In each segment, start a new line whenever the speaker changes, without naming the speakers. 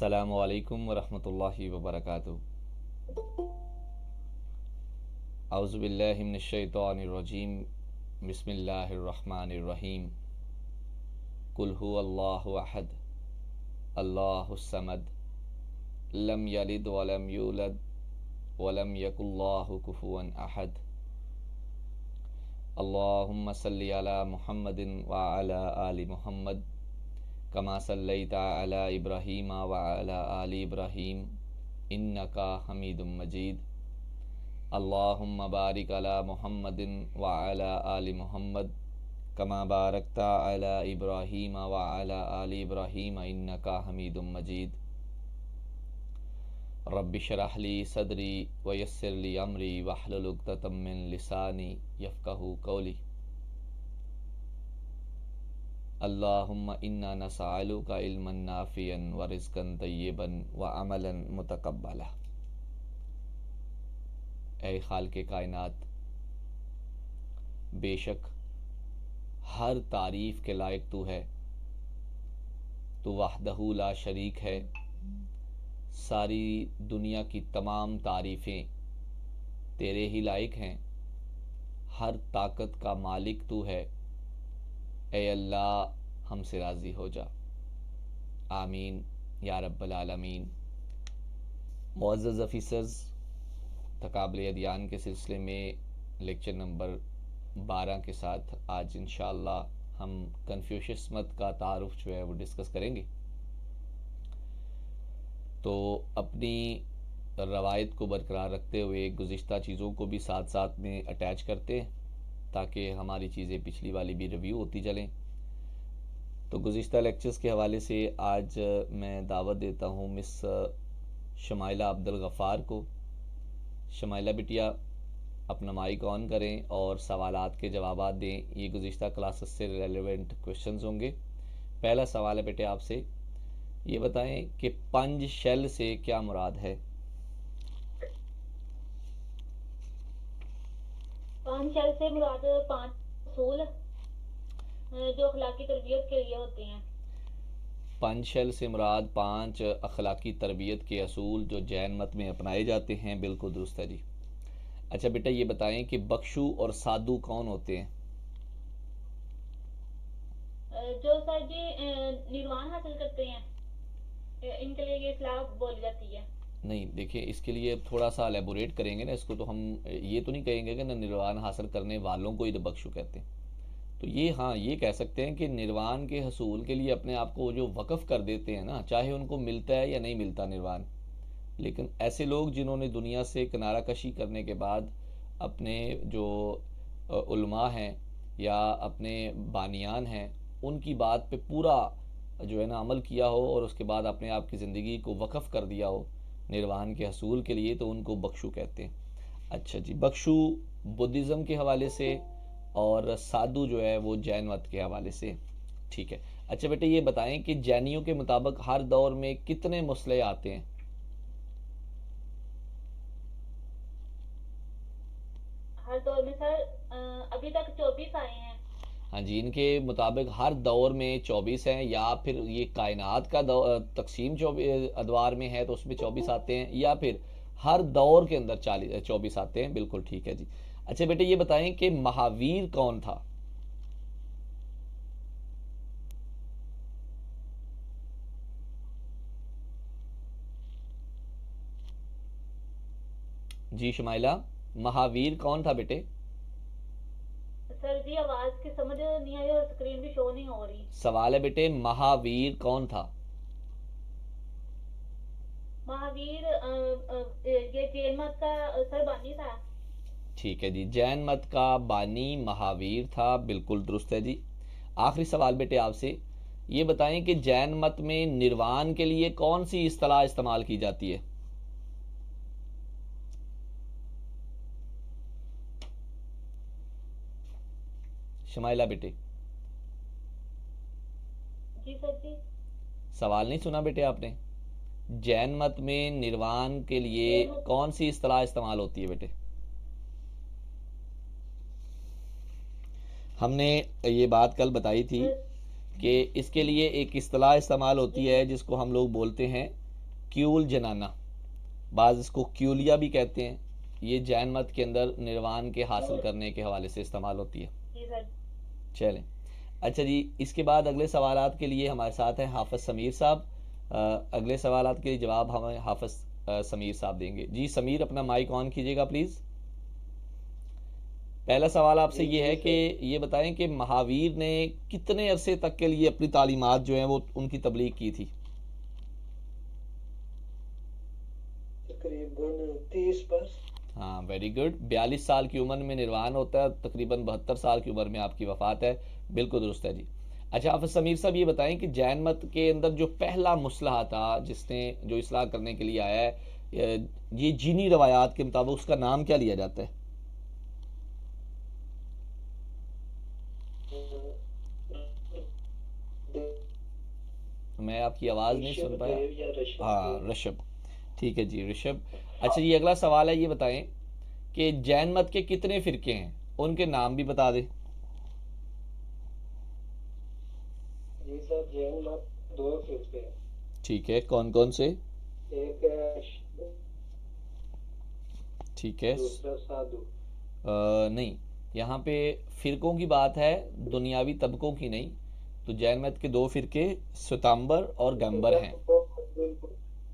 अस्सलामु अलैकुम वरहमतुल्लाहि वबरकातुहू। औज़ु बिल्लाहि मिनश शैतानिर रजीम। बिस्मिल्लाहिर रहमानिर रहीम। कुल हुवल्लाहु अहद, अल्लाहुस समद, लम यलिद वलम यूलद वलम यकुल्लाहु कुफुवन अहद। अल्लाहुम्मा सल्लि अला मुहम्मदिन व अला आलि मुहम्मद कमा सल्लैता अला इब्राहीम व अला आलि इब्राहीम इन्नका हमीदुम मजीद। अल्लाहुम्मा बारिक अला मुहम्मदिन व अला आलि मुहम्मद कमा बारकता अला इब्राहीम व अला आलि इब्राहीम इन्नका हमीदुम मजीद। रब्बि शरह ली सदरी व यस्सिर ली अमरी वहलुल उक़्दतम मिन लिसानी यफ़क़हू क़ौली। अल्लाहुम्मा इन्ना नसअलुका इल्मन नाफ़िअन व रिज़्क़न तय्यिबन व अमलन मुतक़ब्बला। ऐ खालिक़े कायनात, बेशक हर तारीफ़ के लायक तू है। तू वहदहू ला शरीक है। सारी दुनिया की तमाम तारीफ़ें तेरे ही लायक हैं। हर ताकत का मालिक तू है। ए अल्लाह, हमसे राज़ी हो जा। आमीन या रब्बल आलमीन। मुअज़्ज़ज़ ऑफ़िसर्स, तक़ाबुल अदयान के सिलसिले में लेक्चर नंबर 12 के साथ आज इंशाअल्लाह हम कन्फ्यूशियस मत का तारुफ जो है वो डिस्कस करेंगे। तो अपनी रवायत को बरकरार रखते हुए गुज़िश्ता चीज़ों को भी साथ साथ में अटैच करते हैं ताकि हमारी चीज़ें पिछली वाली भी रिव्यू होती चलें। तो गुज़िश्ता लेक्चर्स के हवाले से आज मैं दावत देता हूँ मिस शमाइला अब्दुल गफ़ार को। शमाइला बिटिया, अपना माइक ऑन करें और सवालात के जवाबात दें। ये गुज़िश्ता क्लासेस से रेलेवेंट क्वेश्चंस होंगे। पहला सवाल है बेटे आपसे, ये बताएं कि पंज शेल से क्या मुराद है?
पांच शेल से मुराद पांच असूल जो अखलाकी तरबियत के लिए होते हैं।
पंज शेल से मुराद पांच अखलाकी तरबियत के असूल जो जैन मत में अपनाए जाते हैं। बिल्कुल दुरुस्त है जी। अच्छा बेटा, ये बताएं कि बख्शू और साधु कौन होते हैं?
जो सर जी निर्वाण हासिल करते हैं, इनके लिए ये इस्लाह बोली जाती है।
नहीं, देखिए इसके लिए थोड़ा सा एलेबोरेट करेंगे ना इसको, तो हम ये तो नहीं कहेंगे कि ना निर्वाण हासिल करने वालों को ही तो बख्शू कहते हैं। तो ये हाँ, ये कह सकते हैं कि निर्वाण के हसूल के लिए अपने आप को जो वक़फ़ कर देते हैं ना, चाहे उनको मिलता है या नहीं मिलता निर्वाण, लेकिन ऐसे लोग जिन्होंने दुनिया से किनारा कशी करने के बाद अपने जो उलमा हैं या अपने बानियान हैं उनकी बात पे पूरा जो है ना अमल किया हो और उसके बाद अपने आप की ज़िंदगी को वक़फ़ कर दिया हो निर्वाहन के हसूल के लिए, तो उनको बख्शू कहते हैं। अच्छा जी, बख्शू बुद्धिज़्म के हवाले से और साधु जो है वो जैन मत के हवाले से। ठीक है। अच्छा बेटे, ये बताएं कि जैनियों के मुताबिक हर दौर में कितने मसले आते हैं?
हर दौर में सर अभी तक 24 आए हैं।
हाँ जी, इनके मुताबिक हर दौर में 24 हैं, या फिर ये कायनात का तकसीम 24 अदवार में है तो उसमें 24 आते हैं, या फिर हर दौर के अंदर 24 आते हैं। बिल्कुल ठीक है जी। अच्छा बेटे, ये बताएं कि महावीर कौन था? जी शमाइला, महावीर कौन था बेटे?
सर जी आवाज की समझ नहीं आई और स्क्रीन भी शो नहीं हो रही।
सवाल है बेटे, महावीर कौन था?
महावीर ये जैन मत का सर बानी था।
ठीक है जी, जैन मत का बानी महावीर था। बिल्कुल दुरुस्त है जी। आखिरी सवाल बेटे आपसे, ये बताएं कि जैन मत में निर्वाण के लिए कौन सी इस्तेलाह इस्तेमाल की जाती है? शमाइला बेटे,
जी सर जी।
सवाल नहीं सुना बेटे आपने? जैन मत में निर्वाण के लिए
जैन मत
कौन सी इस्तेलाह इस्तेमाल होती है बेटे? हमने ये बात कल बताई थी कि इसके लिए एक इस्तेलाह इस्तेमाल होती
जी
है जिसको हम लोग बोलते हैं क्यूल जनाना, बाज़ इसको क्यूलिया भी कहते हैं। ये जैन मत के अंदर निर्वाण के हासिल करने के हवाले से इस्तेमाल होती है।
जी सर।
चलें, अच्छा जी, इसके बाद अगले सवालात के लिए हमारे साथ हैं हाफ़िज़ समीर साहब। अगले सवालात के लिए जवाब हमें हाफ़िज़ समीर साहब देंगे। जी समीर, अपना माइक ऑन कीजिएगा प्लीज़। पहला सवाल आपसे ये है कि ये बताएं कि महावीर ने कितने अरसे तक के लिए अपनी तालीमात जो हैं वो उनकी तबलीग की थी?
तकरीबन 30 वर्ष।
हाँ, वेरी गुड। 42 साल की उम्र में निर्वाण होता है, तकरीबन 72 साल की उम्र में आपकी वफ़ात है। बिल्कुल दुरुस्त है जी। अच्छा हाफ़िज़ समीर साहब, ये बताएं कि जैन मत के अंदर जो पहला मुस्लह था जिसने जो इस्लाह करने के लिए आया है, ये जीनी रवायात के मुताबिक उसका नाम क्या लिया जाता है? मैं आपकी आवाज़ नहीं सुन पाया।
ऋषभ या ऋषभ
हाँ,
देव।
ऋषभ। ठीक है जी, ऋषभ। अच्छा, ये अगला सवाल है, ये बताएं कि जैन मत के कितने फ़िरके हैं, उनके नाम भी बता दें।
जी सर, जैन मत 2 फिरके हैं।
ठीक है, कौन कौन से?
एक है
ठीक है।
दूसरा साधु।
नहीं, यहाँ पे फ़िरकों की बात है, दुनियावी तबकों की नहीं। तो जैन मत के 2 फ़िरके श्वेतांबर और गंबर हैं।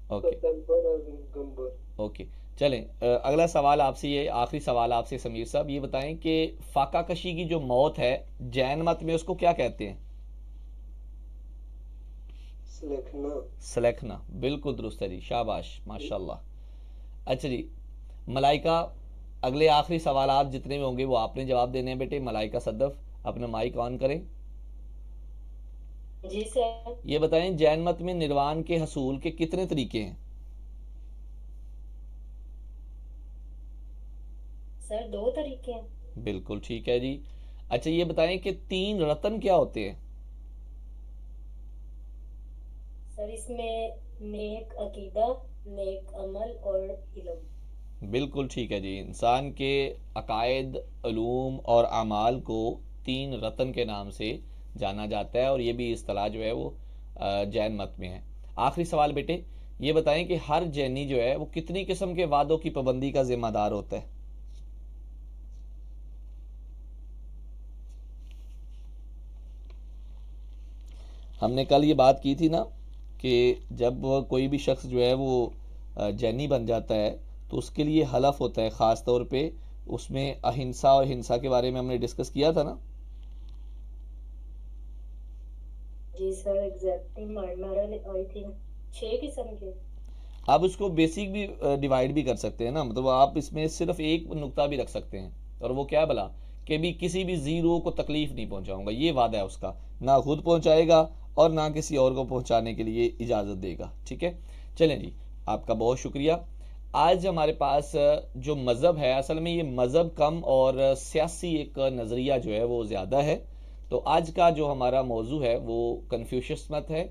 ओके
सितंबर और दिसंबर।
ओके। चलें, अगला सवाल आपसे, ये आखिरी सवाल आपसे समीर साहब, ये बताएं कि फाका कशी की जो मौत है जैन मत में उसको क्या कहते हैं?
लिखना।
सलेखना, बिल्कुल दुरुस्त है जी, शाबाश, माशाल्लाह। अच्छा जी, मलाइका, अगले आखिरी सवाल आप जितने भी होंगे वो आपने जवाब देने हैं बेटे। मलाइका सद्दफ, अपना माइक ऑन करें।
जी सर।
ये बताएं जैन मत में निर्वाण के हसूल के कितने तरीके हैं?
सर 2 तरीके हैं।
बिल्कुल ठीक है जी। अच्छा, ये बताएं कि 3 रतन क्या होते हैं?
सर इसमें नेक अकीदा, नेक अमल और इल्म।
बिल्कुल ठीक है जी। इंसान के अकायद, उलूम और अमाल को 3 रतन के नाम से जाना जाता है, और ये भी इस्तिलाह जो है वो जैन मत में है। आखिरी सवाल बेटे, ये बताएं कि हर जैनी जो है वो कितनी किस्म के वादों की पाबंदी का जिम्मेदार होता है? हमने कल ये बात की थी ना कि जब कोई भी शख्स जो है वो जैनी बन जाता है तो उसके लिए हलफ होता है, ख़ास तौर पे उसमें अहिंसा और हिंसा के बारे में हमने डिस्कस किया था ना।
जी सर, एग्जैक्टली हमारा आई थिंक 6 किस्म के।
आप उसको बेसिक भी डिवाइड भी कर सकते हैं ना, मतलब आप इसमें सिर्फ एक नुक्ता भी रख सकते हैं, और वो क्या भला, कि भी किसी भी ज़ीरो को तकलीफ़ नहीं पहुंचाऊंगा, ये वादा है उसका, ना खुद पहुंचाएगा और ना किसी और को पहुंचाने के लिए इजाज़त देगा। ठीक है, चलें जी, आपका बहुत शुक्रिया। आज हमारे पास जो मज़हब है, असल में ये मज़हब कम और सियासी एक नज़रिया जो है वो ज़्यादा है। तो आज का जो हमारा मौजू है वो कन्फ्यूशियस मत है।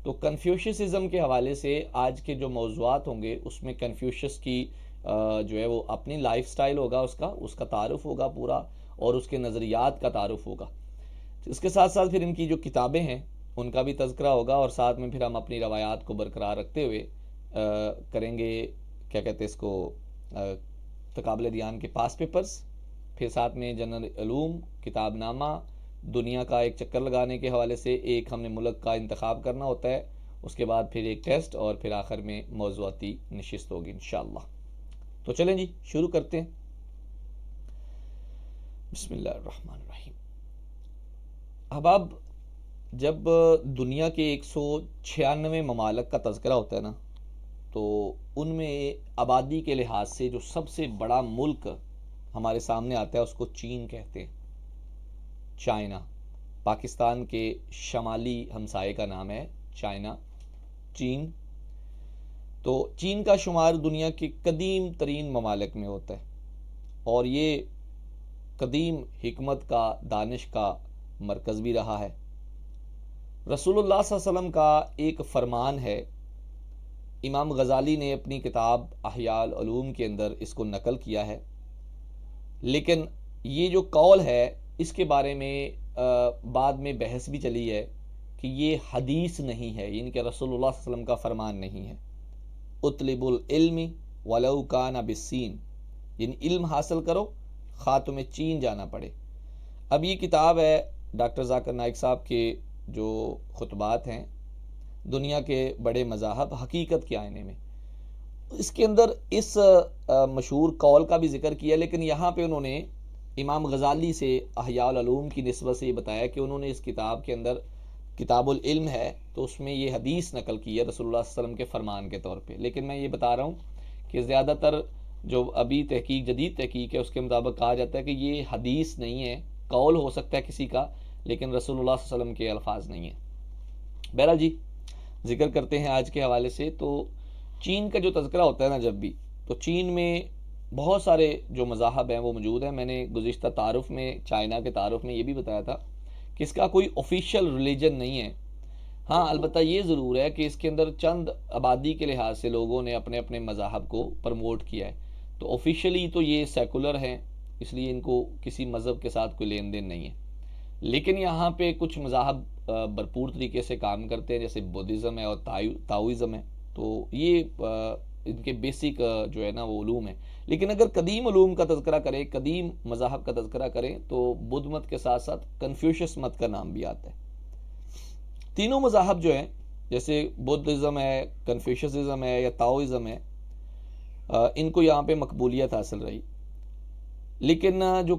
तो कन्फ्यूशसिज्म के हवाले से आज के जो मौज़ूआत होंगे उसमें कन्फ्यूशस की जो है वो अपनी लाइफ स्टाइल होगा, उसका तारुफ होगा पूरा, और उसके नज़रियात का तारुफ होगा। इसके साथ साथ फिर इनकी जो किताबें हैं उनका भी तज़किरा होगा, और साथ में फिर हम अपनी रवायात को बरकरार रखते हुए करेंगे, क्या कहते हैं इसको, तकाबले दियान के पास पेपर्स, फिर साथ में जनरल उलूम, किताबनामा, दुनिया का एक चक्कर लगाने के हवाले से एक हमने मुल्क का इंतखाब करना होता है, उसके बाद फिर एक टेस्ट, और फिर आखिर में मौज़ूआती नशिस्त होगी इंशाअल्लाह। तो चलें जी, शुरू करते हैं। बिस्मिल्लाहिर्रहमानिर्रहीम। अब जब दुनिया के 196 ममालक का तज़किरा होता है ना, तो उनमें आबादी के लिहाज से जो सबसे बड़ा मुल्क हमारे सामने आता है उसको चीन कहते हैं। चाइना, पाकिस्तान के शमाली हमसाये का नाम है चाइना, चीन। तो चीन का शुमार दुनिया के कदीम तरीन ममालिक में होता है, और ये कदीम हिकमत का, दानिश का मरकज़ भी रहा है। रसूलुल्लाह सल्लल्लाहु अलैहि वसल्लम का एक फ़रमान है, इमाम गज़ाली ने अपनी किताब अहयाल उलूम के अंदर इसको नकल किया है, लेकिन ये जो कौल है इसके बारे में बाद में बहस भी चली है कि ये हदीस नहीं है, यानी कि रसूलुल्लाह सल्लल्लाहु अलैहि वसल्लम का फ़रमान नहीं है। उतलिबुल इल्मी वलौ काना बिस्सीन, यानी इल्म हासिल करो खा तुम्हें चीन जाना पड़े। अब ये किताब है डॉक्टर जाकिर नाइक साहब के जो खुतबात हैं दुनिया के बड़े मज़ाहब हकीकत के आईने में, इसके अंदर इस मशहूर कौल का भी जिक्र किया, लेकिन यहाँ पे उन्होंने इमाम गज़ाली से अहयाउल उलूम की निस्बत से ये बताया कि उन्होंने इस किताब के अंदर किताबुल इल्म है तो उसमें ये हदीस नकल की है रसूलुल्लाह सल्लल्लाहु अलैहि वसल्लम के फ़रमान के तौर पे। लेकिन मैं ये बता रहा हूँ कि ज़्यादातर जो अभी तहकीक जदीद तहकीक है उसके मुताबिक कहा जाता है कि ये हदीस नहीं है, कौल हो सकता है किसी का, लेकिन रसूलुल्लाह सल्लल्लाहु अलैहि वसल्लम के अल्फाज नहीं है। बहरहाल जी जिक्र करते हैं आज के हवाले से। तो चीन का जो तज़किरा होता है ना जब भी, तो चीन में बहुत सारे जो मज़ाहब हैं वो मौजूद हैं। मैंने गुज़िश्ता तारुफ़ में, चाइना के तारुफ़ में ये भी बताया था कि इसका कोई ऑफिशियल रिलीजन नहीं है। हाँ, अलबत्ता ये ज़रूर है कि इसके अंदर चंद आबादी के लिहाज से लोगों ने अपने अपने मज़ाहब को प्रमोट किया है। तो ऑफिशियली तो ये सेकुलर हैं, इसलिए इनको किसी मज़हब के साथ कोई लेन देन नहीं है। लेकिन यहाँ पे कुछ मज़ाहब भरपूर तरीके से काम करते हैं, जैसे बुद्धिज़्म है और ताओइज़्म है। तो ये इनके बेसिक जो है ना वो उलूम है। लेकिन अगर कदीम उलूम का तज़किरा करें, कदीम मज़ाहब का तज़किरा करें, तो बुद्ध मत के साथ साथ कन्फ्यूशियस मत का नाम भी आता है। तीनों मज़ाहब जो हैं, जैसे बुद्धिज़्म है, कन्फ्यूशियसिज़म है या ताओइज़्म है, इनको यहाँ पे मकबूलियत हासिल रही। लेकिन जो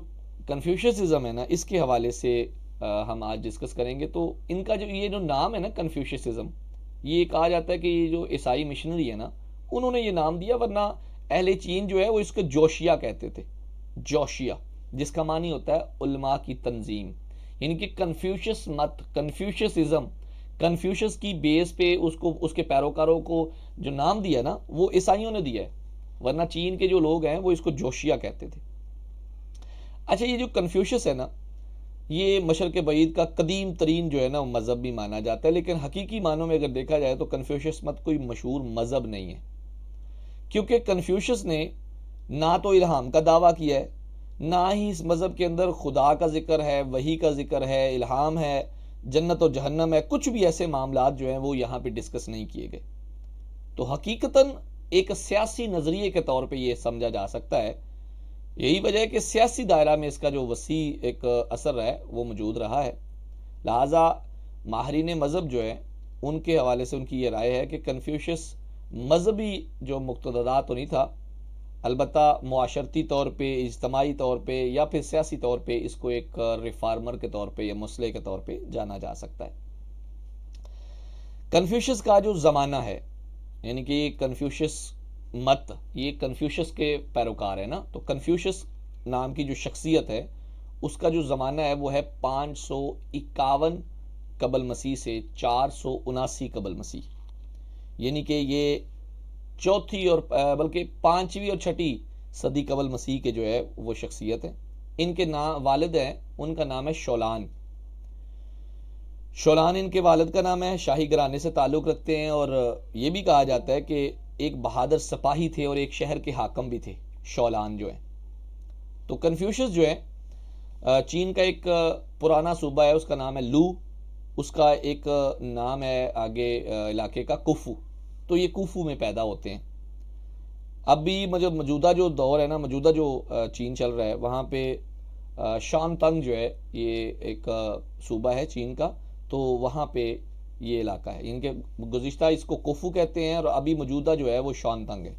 कन्फ्यूशियसिज़म है ना, इसके हवाले से हम आज डिस्कस करेंगे। तो इनका जो ये जो नाम है ना कन्फ्यूशियसिज़म, ये कहा जाता है कि ये जो ईसाई मिशनरी है ना उन्होंने ये नाम दिया, वरना अहले चीन जो है वो इसको जोशिया कहते थे। जोशिया जिसका मानी होता है उलमा की तंजीम, यानी कि कन्फ्यूशियस मत, कन्फ्यूशियसिज़म, कन्फ्यूशियस की बेस पे उसको उसके पैरोकारों को जो नाम दिया ना वो ईसाइयों ने दिया है, वरना चीन के जो लोग हैं वो इसको जोशिया कहते थे। अच्छा, ये जो कन्फ्यूशियस है ना, ये मशरक़ बईद का कदीम तरीन जो है ना मज़हब भी माना जाता है। लेकिन हकीकी मानों में अगर देखा जाए तो कन्फ्यूशियस मत कोई मशहूर मज़हब नहीं है, क्योंकि कन्फ्यूशियस ने ना तो इल्हाम का दावा किया है, ना ही इस मज़हब के अंदर खुदा का जिक्र है, वही का जिक्र है, इल्हाम है, जन्नत और जहन्नम है। कुछ भी ऐसे मामलात जो हैं वो यहाँ पे डिस्कस नहीं किए गए। तो हकीकतन एक सियासी नज़रिए के तौर पे ये समझा जा सकता है। यही वजह है कि सियासी दायरा में इसका जो वसी एक असर है वो मौजूद रहा है। लिहाजा माहरीन मज़हब जो है उनके हवाले से उनकी ये राय है कि कन्फ्यूशियस मज़हबी जो मुक्तदा तो नहीं था, अलबत्ता मुआशरती तौर पे, इज्तमाही तौर पे या फिर सियासी तौर पे इसको एक रिफार्मर के तौर पे या मुस्लिह के तौर पे जाना जा सकता है। कन्फ्यूशियस का जो ज़माना है, यानी कि कन्फ्यूशियस मत, ये कन्फ्यूशियस के पैरोकार है ना, तो कन्फ्यूशियस नाम की जो शख्सियत है उसका जो ज़माना है वो है 551 कबल मसीह से 479 कबल मसीह, यानी कि ये चौथी और बल्कि पाँचवीं और छठी सदी कबल मसीह के जो है वो शख्सियत है। इनके नाम वालिद हैं, उनका नाम है शौलान। शौलान इनके वालिद का नाम है, शाही घराने से ताल्लुक़ रखते हैं। और ये भी कहा जाता है कि एक बहादुर सिपाही थे और एक शहर के हाकम भी थे शौलान जो है। तो कन्फ्यूशियस जो है चीन का एक पुराना सूबा है, उसका नाम है लू, उसका एक नाम है आगे इलाके का कुफू। तो ये कुफू में पैदा होते हैं। अभी मतलब मौजूदा जो दौर है ना, मौजूदा जो चीन चल रहा है, वहाँ पे शानतंग जो है ये एक सूबा है चीन का, तो वहाँ पे ये इलाका है। इनके गुज़िश्ता इसको कुफू कहते हैं और अभी मौजूदा जो है वो शानतंग है।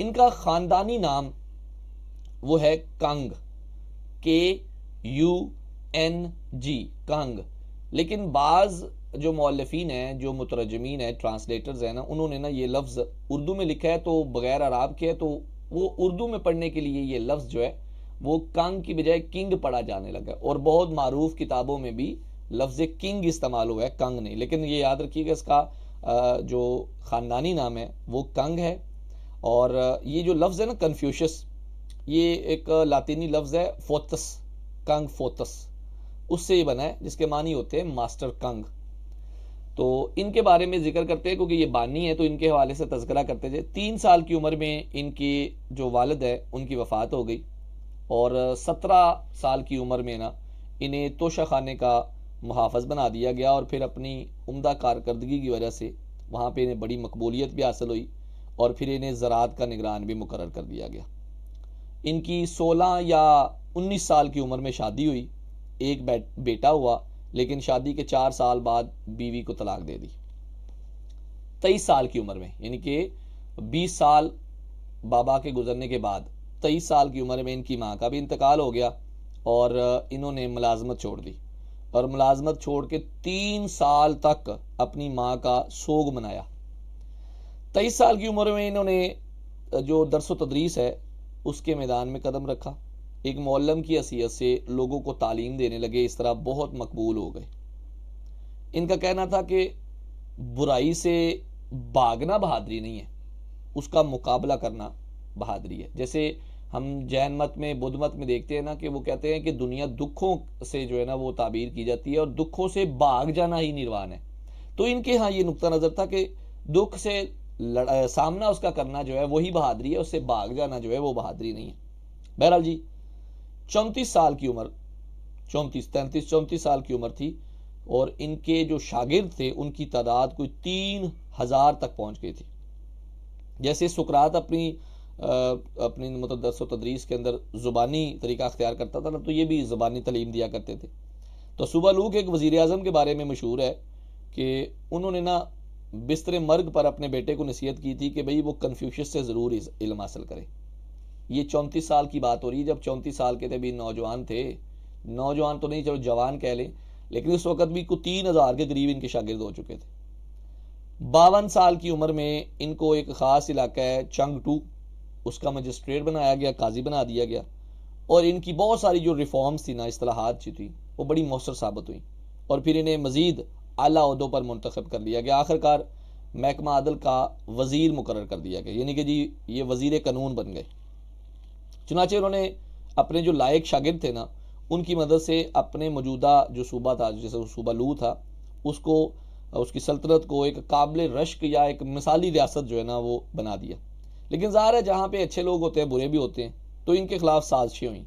इनका ख़ानदानी नाम वो है कंग, KUNG, कंग। लेकिन बाज़ जो मौलफ़ीन हैं, जो मुतरजमीन हैं, ट्रांसलेटर्स हैं ना, उन्होंने ना ये लफ्ज़ उर्दू में लिखा है तो बग़ैर अराब के है, तो वो उर्दू में पढ़ने के लिए ये लफ्ज़ जो है वो कंग की बजाय किंग पढ़ा जाने लगा। और बहुत मारूफ किताबों में भी लफ्ज़ किंग इस्तेमाल हुआ है, कंग नहीं। लेकिन ये याद रखिएगा इसका जो ख़ानदानी नाम है वो कंग है। और ये जो लफ्ज़ है ना कन्फ्यूशियस, ये एक लातीनी लफ्ज़ है फोतस, कंग फोतस, उससे ये बना है, जिसके मानी होते हैं मास्टर कंग। तो इनके बारे में जिक्र करते हैं क्योंकि ये बानी है, तो इनके हवाले से तज़किरा करते थे। 3 साल की उम्र में इनकी जो वालिद है उनकी वफ़ात हो गई और 17 साल की उम्र में ना इन्हें तोशा खाने का मुहाफ़िज़ बना दिया गया। और फिर अपनी उम्दा कारकर्दगी की वजह से वहाँ पे इन्हें बड़ी मकबूलियत भी हासिल हुई। और फिर इन्हें ज़राअत का निगरान भी मुकर्रर कर दिया गया। इनकी 16 या 19 साल की उम्र में शादी हुई, एक बेटा हुआ, लेकिन शादी के 4 साल बाद बीवी को तलाक दे दी। 23 साल की उम्र में, यानी कि 20 साल बाबा के गुजरने के बाद 23 साल की उम्र में इनकी माँ का भी इंतकाल हो गया और इन्होंने मुलाजमत छोड़ दी और मुलाजमत छोड़ के 3 साल तक अपनी माँ का सोग मनाया। 23 साल की उम्र में इन्होंने जो दरस व तदरीस है उसके मैदान में कदम रखा। एक मौलम की हैसियत से लोगों को तालीम देने लगे, इस तरह बहुत मकबूल हो गए। इनका कहना था कि बुराई से भागना बहादुरी नहीं है, उसका मुकाबला करना बहादुरी है। जैसे हम जैन मत में, बुद्ध मत में देखते हैं ना कि वो कहते हैं कि दुनिया दुखों से जो है ना वो ताबीर की जाती है और दुखों से भाग जाना ही निर्वाण है। तो इनके यहाँ ये नुक्ता नज़र था कि दुख से सामना उसका करना जो है वही बहादुरी है, उससे भाग जाना जो है वो बहादुरी नहीं है। बहरहाल जी 34 साल की उम्र, 34 साल की उम्र थी और इनके जो शागिर्द थे उनकी तादाद कोई 3000 तक पहुंच गई थी। जैसे सुकरात अपनी मतलब दरस व तदरीस के अंदर ज़ुबानी तरीका अख्तियार करता था ना, तो ये भी ज़ुबानी तालीम दिया करते थे। तो सुबलूक एक वज़ीर आज़म के बारे में मशहूर है कि उन्होंने ना बिस्तर मर्ग पर अपने बेटे को नसीहत की थी कि भाई वो कन्फ्यूशियस से ज़रूर इल्म हासिल करे। ये 34 साल की बात हो रही है, जब 34 साल के थे, भी नौजवान थे, नौजवान तो नहीं, चलो जवान कह लें, लेकिन उस वक्त भी को 3000 के करीब इनके शागिर्द हो चुके थे। 52 साल की उम्र में इनको एक ख़ास इलाका है चंगटू, उसका मजिस्ट्रेट बनाया गया, काजी बना दिया गया और इनकी बहुत सारी जो रिफॉर्म्स थी ना, इस्तिलाहात थी, वो बड़ी मौसर साबित हुई और फिर इन्हें मज़ीद आला ओहदों पर मुंतखब कर लिया गया। आखिरकार महकमा अदल का वज़ीर मुकर्रर कर दिया गया, यानी कि जी ये वज़ीर कानून बन गए। चुनाचे उन्होंने अपने जो लायक शागिर्द थे ना, उनकी मदद से अपने मौजूदा जो सूबा था, जैसे सूबा लू था, उसको, उसकी सल्तनत को एक काबिल रश्क या एक मिसाली रियासत जो है ना वो बना दिया। लेकिन ज़ाहिर है जहाँ पे अच्छे लोग होते हैं बुरे भी होते हैं, तो इनके खिलाफ साजिशें हुई।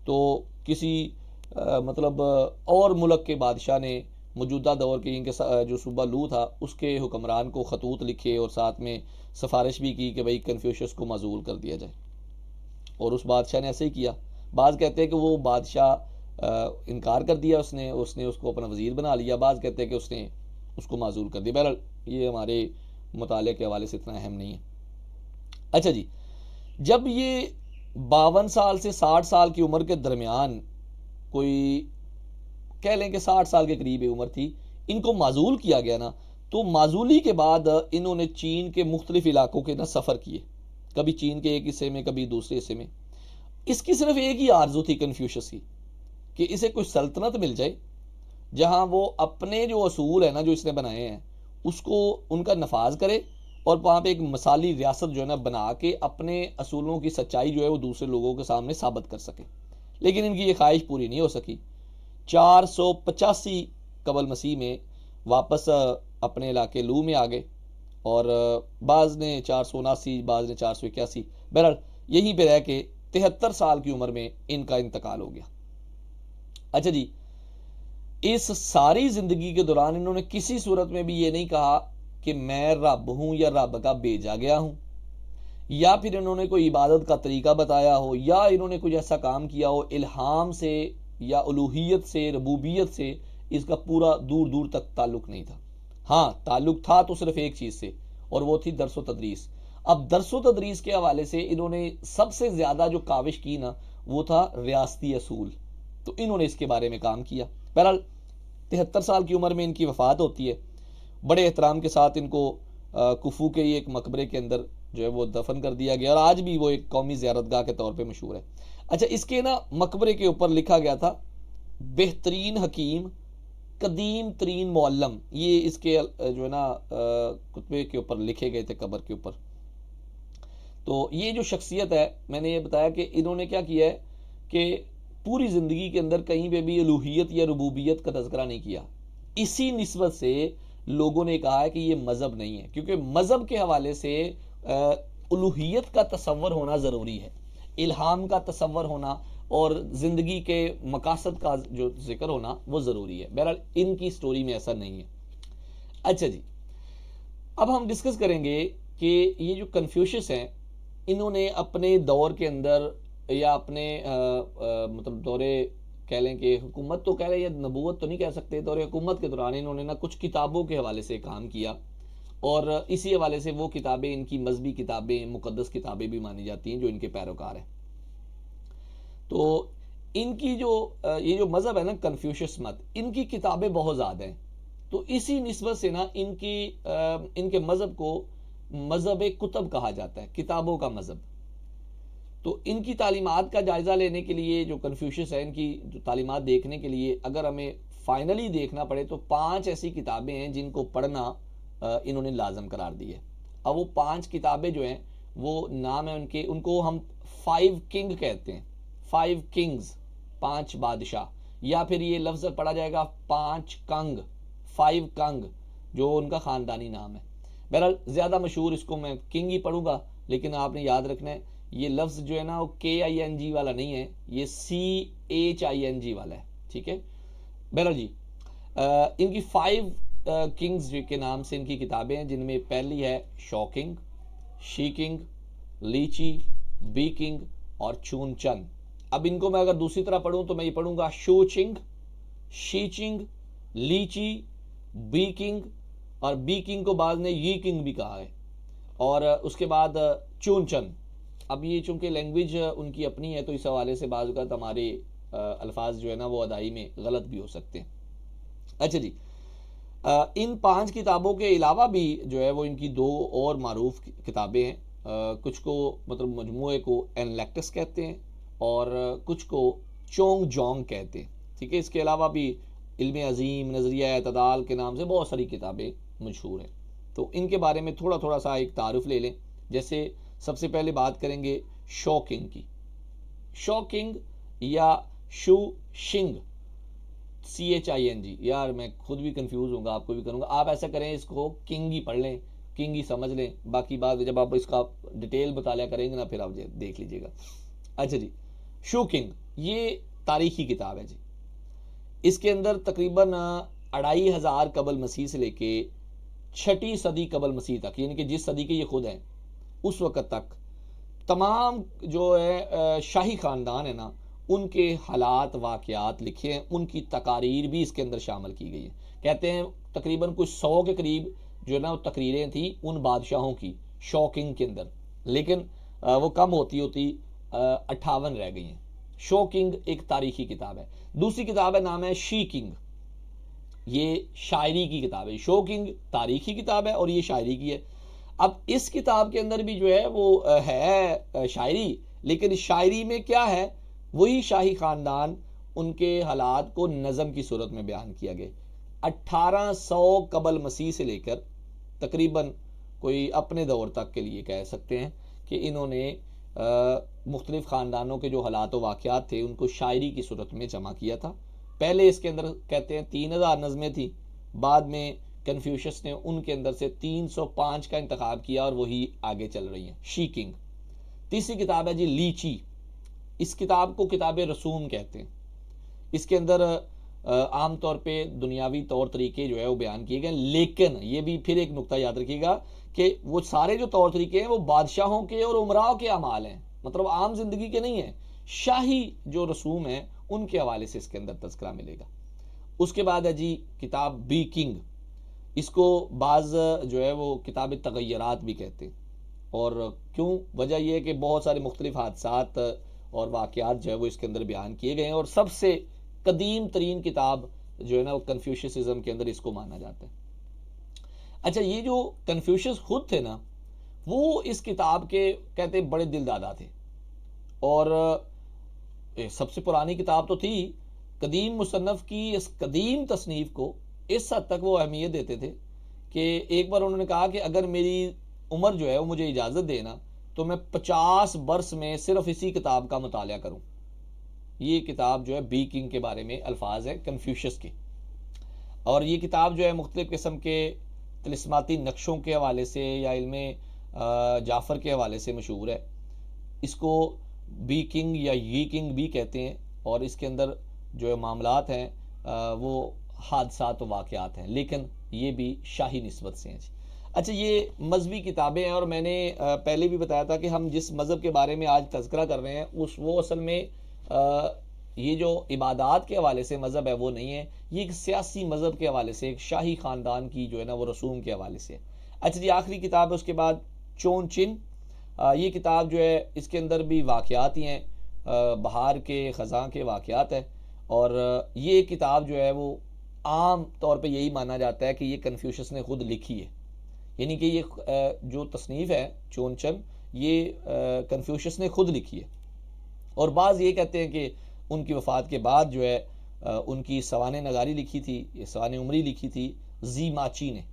तो किसी मतलब और मुल्क के बादशाह ने मौजूदा दौर के इनके जो सूबा लू था उसके हुक्मरान को खतूत लिखे और साथ में सिफारिश भी की कि भाई कन्फ्यूशियस को माजूल कर दिया जाए, और उस बादशाह ने ऐसे ही किया। बाज़ कहते हैं कि वो बादशाह इनकार कर दिया, उसने उसको अपना वज़ीर बना लिया, बाज़ कहते हैं कि उसने उसको माजूल कर दिया। बहरहाल ये हमारे मुताले के हवाले से इतना अहम नहीं है। अच्छा जी, जब ये 52 साल से 60 साल की उम्र के दरमियान, कोई कह लें कि 60 साल के करीब उम्र थी, इनको माजूल किया गया ना, तो माजूली के बाद इन्होंने चीन के मुख्तलिफ इलाकों के ना सफ़र किए, कभी चीन के एक हिस्से में, कभी दूसरे हिस्से में। इसकी सिर्फ एक ही आरजू थी कन्फ्यूशियस की कि इसे कोई सल्तनत मिल जाए जहां वो अपने जो असूल है ना जो इसने बनाए हैं उसको उनका नफाज करे और वहाँ पे एक मिसाली रियासत जो है ना बना के अपने असूलों की सच्चाई जो है वो दूसरे लोगों के सामने साबित कर सके। लेकिन इनकी ये ख्वाहिश पूरी नहीं हो सकी। 485 कबल मसीह में वापस अपने इलाके लू में आ गए और बाज़ ने 479, बाज़ ने 481, बहरहाल यहीं पे रह के 73 साल की उम्र में इनका इंतकाल हो गया। अच्छा जी, इस सारी जिंदगी के दौरान इन्होंने किसी सूरत में भी ये नहीं कहा कि मैं रब हूं या रब का भेजा गया हूं, या फिर इन्होंने कोई इबादत का तरीका बताया हो, या इन्होंने कुछ ऐसा काम किया हो इल्हाम से या उलूहियत से, रबूबियत से इसका पूरा दूर दूर तक ताल्लुक नहीं था। हाँ, ताल्लुक था तो सिर्फ एक चीज़ से, और वो थी दरस व तदरीस। अब दरस व तदरीस के हवाले से इन्होंने सबसे ज़्यादा जो काविश की ना वो था रियासती असूल, तो इन्होंने इसके बारे में काम किया। बहरहाल 73 साल की उम्र में इनकी वफ़ात होती है। बड़े एहतराम के साथ इनको कुफू के एक मकबरे के अंदर जो है वो दफन कर दिया गया और आज भी वो एक कौमी ज़ियारतगाह के तौर पे मशहूर है। अच्छा, इसके ना मकबरे के ऊपर लिखा गया था बेहतरीन हकीम, कदीम तरीन मौल्लम, ये इसके जो है ना कुतबे के ऊपर लिखे गए थे कब्र के ऊपर। तो ये जो शख्सियत है, मैंने ये बताया कि इन्होंने क्या किया है कि पूरी ज़िंदगी के अंदर कहीं पे भी उलूहियत या रुबूबियत का तज़किरा नहीं किया। इसी निस्बत से लोगों ने कहा है कि ये मज़हब नहीं है, क्योंकि मज़हब के हवाले से उलूहियत का तसव्वुर होना ज़रूरी है, इल्हाम का तसव्वुर होना और ज़िंदगी के मकासद का जो जिक्र होना वो ज़रूरी है। बहरहाल इनकी स्टोरी में ऐसा नहीं है। अच्छा जी, अब हम डिस्कस करेंगे कि ये जो कन्फ्यूशियस हैं, इन्होंने अपने दौर के अंदर या अपने मतलब दौरे कह लें कि हुकूमत तो कह लें या नबूवत तो नहीं कह सकते, दौरे हुकूमत के दौरान इन्होंने ना कुछ किताबों के हवाले से काम किया, और इसी हवाले से वो किताबें इनकी मजहबी किताबें, मुकद्दस किताबें भी मानी जाती हैं जो इनके पैरोकार हैं। तो इनकी जो ये जो मज़हब है ना कन्फ्यूशियस मत, इनकी किताबें बहुत ज़्यादा हैं। तो इसी निस्बत से ना इनके मज़हब को मज़हब कुतब कहा जाता है, किताबों का मज़हब। तो इनकी तालीमात का जायज़ा लेने के लिए, जो कन्फ्यूशियस है, इनकी जो तालीमात देखने के लिए अगर हमें फाइनली देखना पड़े तो 5 ऐसी किताबें हैं जिनको पढ़ना इन्होंने लाजम करार दी है। अब वो 5 किताबें जो हैं, वो नाम है उनके, उनको हम 5 किंग कहते हैं। 5 किंग्स, 5 बादशाह, या फिर ये लफ्ज़ पढ़ा जाएगा 5 कंग, 5 कंग, जो उनका ख़ानदानी नाम है। बहरहाल ज़्यादा मशहूर इसको मैं किंग ही पढ़ूंगा, लेकिन आपने याद रखना है ये लफ्ज़ जो है ना वो KING वाला नहीं है, ये CHING वाला है, ठीक है। बहरहाल जी, इनकी 5 किंग्स के नाम से इनकी किताबें हैं, जिनमें पहली है शॉकिंग, शी किंग, लीची, बी किंग और चून चन। अब इनको मैं अगर दूसरी तरह पढ़ूं तो मैं ये पढ़ूंगा शू चिंग, शी चिंग, लीची, बी किंग, और बी किंग को बाद ने ये किंग भी कहा है, और उसके बाद चून चन। अब ये चूंकि लैंग्वेज उनकी अपनी है तो इस हवाले से बाज़ औक़ात हमारे अल्फाज जो है ना वो अदाई में गलत भी हो सकते हैं। अच्छा जी, इन 5 किताबों के अलावा भी जो है वो इनकी 2 और मारूफ किताबें हैं। कुछ को मतलब मजमूए को एनलेक्टस कहते हैं और कुछ को चोंग जोंग कहते हैं, ठीक है। इसके अलावा भी इल्म अज़ीम, नज़रिया एतदाल के नाम से बहुत सारी किताबें मशहूर हैं। तो इनके बारे में थोड़ा थोड़ा सा एक तारुफ ले लें। जैसे सबसे पहले बात करेंगे शॉकिंग की। शॉकिंग या शू शिंग, CHING, यार मैं खुद भी कंफ्यूज होऊंगा, आपको भी करूंगा। आप ऐसा करें, इसको किंग ही पढ़ लें, किंग ही समझ लें, बाकी बात जब आप इसका डिटेल मुताला करेंगे ना फिर आप देख लीजिएगा। अच्छा जी, शू किंग ये तारीखी किताब है जी। इसके अंदर तकरीबन 2500 कबल मसीह से लेके 6ठी सदी कबल मसीह तक, यानी कि जिस सदी के ये खुद हैं उस वक़्त तक तमाम जो है शाही ख़ानदान है ना, उनके हालात वाक़यात लिखे हैं, उनकी तकारीर भी इसके अंदर शामिल की गई है। कहते हैं तकरीबन कुछ 100 के करीब जो है ना वो तकरीरें थी उन बादशाहों की शॉकिंग के अंदर, लेकिन वो कम होती होती 58 रह गई हैं। शॉकिंग एक तारीखी किताब है। दूसरी किताब है, नाम है शी किंग, ये शायरी की किताब है। शॉकिंग तारीखी किताब है और ये शायरी की है। अब इस किताब के अंदर भी जो है वो है शायरी, लेकिन शायरी में क्या है, वही शाही ख़ानदान, उनके हालात को नज़म की सूरत में बयान किया गया। 1800 कबल मसीह से लेकर तकरीबन कोई अपने दौर तक के लिए कह सकते हैं कि इन्होंने मुख्तलिफ़ ख़ानदानों के जो हालात व वाक़यात थे उनको शायरी की सूरत में जमा किया था। पहले इसके अंदर कहते हैं 3000 नज़में थी, बाद में कन्फ्यूशियस ने उनके अंदर से 305 का इंतखाब किया और वही आगे चल रही हैं, शी किंग। तीसरी किताब है जी लीची। इस किताब को किताब रसूम कहते हैं। इसके अंदर आम तौर पे दुनियावी तौर तरीके जो है वो बयान किए गए, लेकिन ये भी फिर एक नुक्ता याद रखिएगा कि वो सारे जो तौर तरीके हैं वो बादशाहों के और उमराओं के अमाल हैं, मतलब आम जिंदगी के नहीं हैं। शाही जो रसूम है उनके हवाले से इसके अंदर तज़किरा मिलेगा। उसके बाद है जी किताब बी किंग। इसको बाज़ जो है वो किताब तग़य्युरात भी कहते हैं। और क्यों, वजह यह है कि बहुत सारे मुख्तलिफ हादसात और वाक़यात जो है वो इसके अंदर बयान किए गए हैं, और सबसे कदीम तरीन किताब जो है ना वो कन्फ्यूशियसिज्म के अंदर इसको माना जाता है। अच्छा, ये जो कन्फ्यूशियस खुद थे ना, वो इस किताब के कहते बड़े दिलदादा थे, और सबसे पुरानी किताब तो थी। कदीम मुसन्नफ़ की इस कदीम तसनीफ़ को इस हद तक वो अहमियत देते थे कि एक बार उन्होंने कहा कि अगर मेरी उम्र जो है वो मुझे इजाज़त देना तो मैं 50 बरस में सिर्फ इसी किताब का मुताला करूं। ये किताब जो है बी किंग के बारे में अल्फाज है कन्फ्यूशियस के, और ये किताब जो है मुख्तलिफ़ किस्म के तिलिस्माती नक्शों के हवाले से या इल्म जाफ़र के हवाले से मशहूर है। इसको बी किंग या ये किंग भी कहते हैं, और इसके अंदर जो मामलात हैं वो हादसात व वाक़यात हैं, लेकिन ये भी शाही निस्बत से हैं। अच्छा, ये मजहबी किताबें हैं और मैंने पहले भी बताया था कि हम जिस मज़हब के बारे में आज तज़किरा कर रहे हैं वो असल में ये जो इबादात के हवाले से मज़हब है वो नहीं है, ये एक सियासी मज़हब के हवाले से, एक शाही ख़ानदान की जो है ना वो रसूम के हवाले से। अच्छा जी, आखिरी किताब है उसके बाद चोन चिन। ये किताब जो है इसके अंदर भी वाक़यात ही हैं, बहार के ख़ज़ां के वाक़यात है। और ये किताब जो है वो आम तौर पे यही माना जाता है कि ये कन्फ्यूशस ने ख़ुद लिखी है, यानी कि ये जो तसनीफ़ है चोनचन, ये कन्फ्यूशस ने ख़ुद लिखी है। और बाज़ ये कहते हैं कि उनकी वफ़ात के बाद जो है उनकी सवाने नगारी लिखी थी, ये सवाने उमरी लिखी थी ज़ीमाची ने।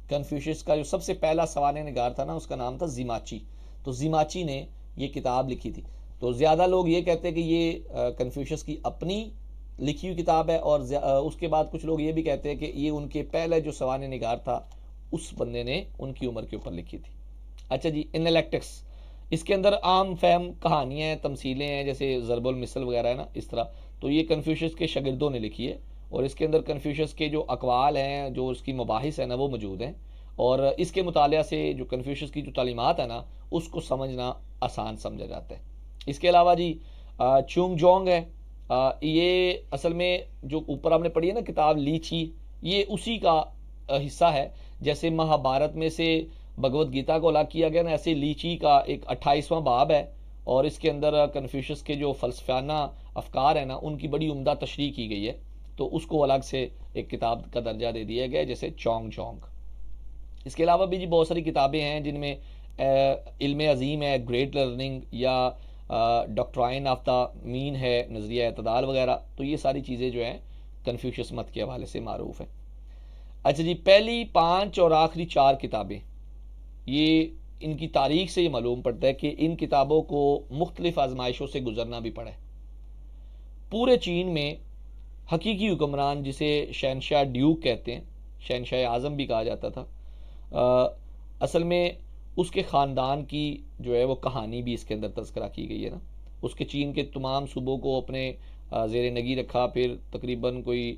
कन्फ्यूशस का जो सबसे पहला सवाने नगार था ना, उसका नाम था ज़ीमाची। तो ज़ीमाची ने ये किताब लिखी थी। तो ज़्यादा लोग ये कहते हैं कि ये कन्फ्यूशस की अपनी लिखी हुई किताब है, और उसके बाद कुछ लोग ये भी कहते हैं कि ये उनके पहले जो सवाने निगार था उस बंदे ने उनकी उम्र के ऊपर लिखी थी। अच्छा जी, इनलेक्टिक्स, इसके अंदर आम फहम कहानियाँ हैं, तमसीलें हैं, जैसे ज़रबुल मिसल वगैरह है ना, इस तरह। तो ये कन्फ्यूशस के शागिर्दों ने लिखी है, और इसके अंदर कन्फ्यूशस के जो अकवाल हैं, जो उसकी मबाहिस है ना, वो मौजूद हैं। और इसके मुतालिया से जो कन्फ्यूशस की जो तालीमात है ना, उसको समझना आसान समझा जाता है। इसके अलावा जी चुंग जोंग है, ये असल में जो ऊपर आपने पढ़ी है ना किताब लीची, ये उसी का हिस्सा है। जैसे महाभारत में से भगवत गीता को अलग किया गया ना, ऐसे लीची का एक 28वां बाब है, और इसके अंदर कन्फ्यूशस के जो फ़लसफ़ाना अफकार है ना, उनकी बड़ी उम्दा तशरीह की गई है। तो उसको अलग से एक किताब का दर्जा दे दिया गया है, जैसे चोंग जोंग। इसके अलावा भी जी बहुत सारी किताबें हैं जिनमें इल्म अज़ीम है, ग्रेट लर्निंग, या डॉक्ट्राइन ऑफ द मीन है, नज़रिया एतदाल वगैरह। तो ये सारी चीज़ें जो हैं कन्फ्यूशस मत के हवाले से मारूफ़ है। अच्छा जी, पहली 5 और आखिरी 4 किताबें, ये इनकी तारीख से ये मालूम पड़ता है कि इन किताबों को मुख्तलिफ आजमाइशों से गुजरना भी पड़ा है। पूरे चीन में हकीकी हुक्मरान, जिसे शहनशाह ड्यूक कहते हैं, शहनशाह आज़म भी कहा जाता था, असल में उसके ख़ानदान की जो है वो कहानी भी इसके अंदर तज़किरा की गई है ना। उसके चीन के तमाम सूबों को अपने ज़ेर नगी रखा, फिर तकरीबन कोई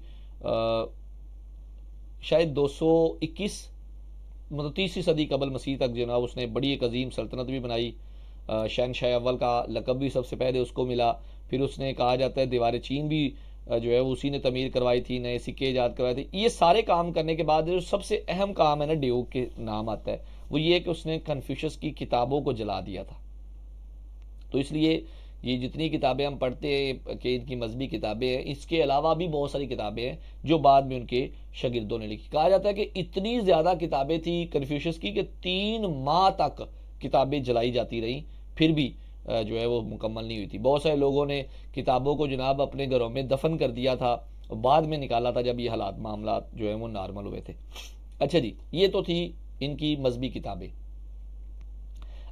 शायद 221 मतलब 3वीं सदी कबल मसीह तक जनाब उसने बड़ी एक अजीम सल्तनत भी बनाई। शहनशाह अव्वल का लक़ब भी सबसे पहले उसको मिला। फिर उसने, कहा जाता है, दीवार चीन भी जो है वो उसी ने तमीर करवाई थी, नए सिक्के ईजाद करवाए थे। ये सारे काम करने के बाद जो सबसे अहम काम है ना ड्यूक के नाम आता है, वो ये कि उसने कन्फ्यूशस की किताबों को जला दिया था। तो इसलिए ये जितनी किताबें हम पढ़ते हैं कि इनकी मजहबी किताबें हैं, इसके अलावा भी बहुत सारी किताबें हैं जो बाद में उनके शागिर्दों ने लिखी। कहा जाता है कि इतनी ज़्यादा किताबें थी कन्फ्यूशस की कि 3 माह तक किताबें जलाई जाती रहीं, फिर भी जो है वो मुकम्मल नहीं हुई थी। बहुत सारे लोगों ने किताबों को जनाब अपने घरों में दफन कर दिया था, बाद में निकाला था जब ये हालात मामला जो है वो नॉर्मल हुए थे। अच्छा जी, ये तो थी इनकी मजहबी किताबें।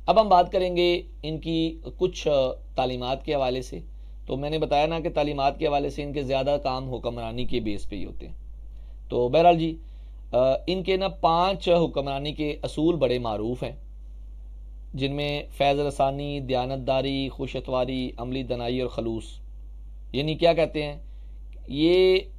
अब हम बात करेंगे इनकी कुछ तालीमात के हवाले से। तो मैंने बताया ना कि तालीमात के हवाले से इनके ज़्यादा काम हुक्मरानी के बेस पे ही होते हैं। तो बहरहाल जी, इनके ना 5 हुक्मरानी के असूल बड़े मारूफ हैं, जिनमें फैज़ रसानी, दयानतदारी, खुशतवारी, अमली दनाई और खलूस। यानी क्या कहते हैं, ये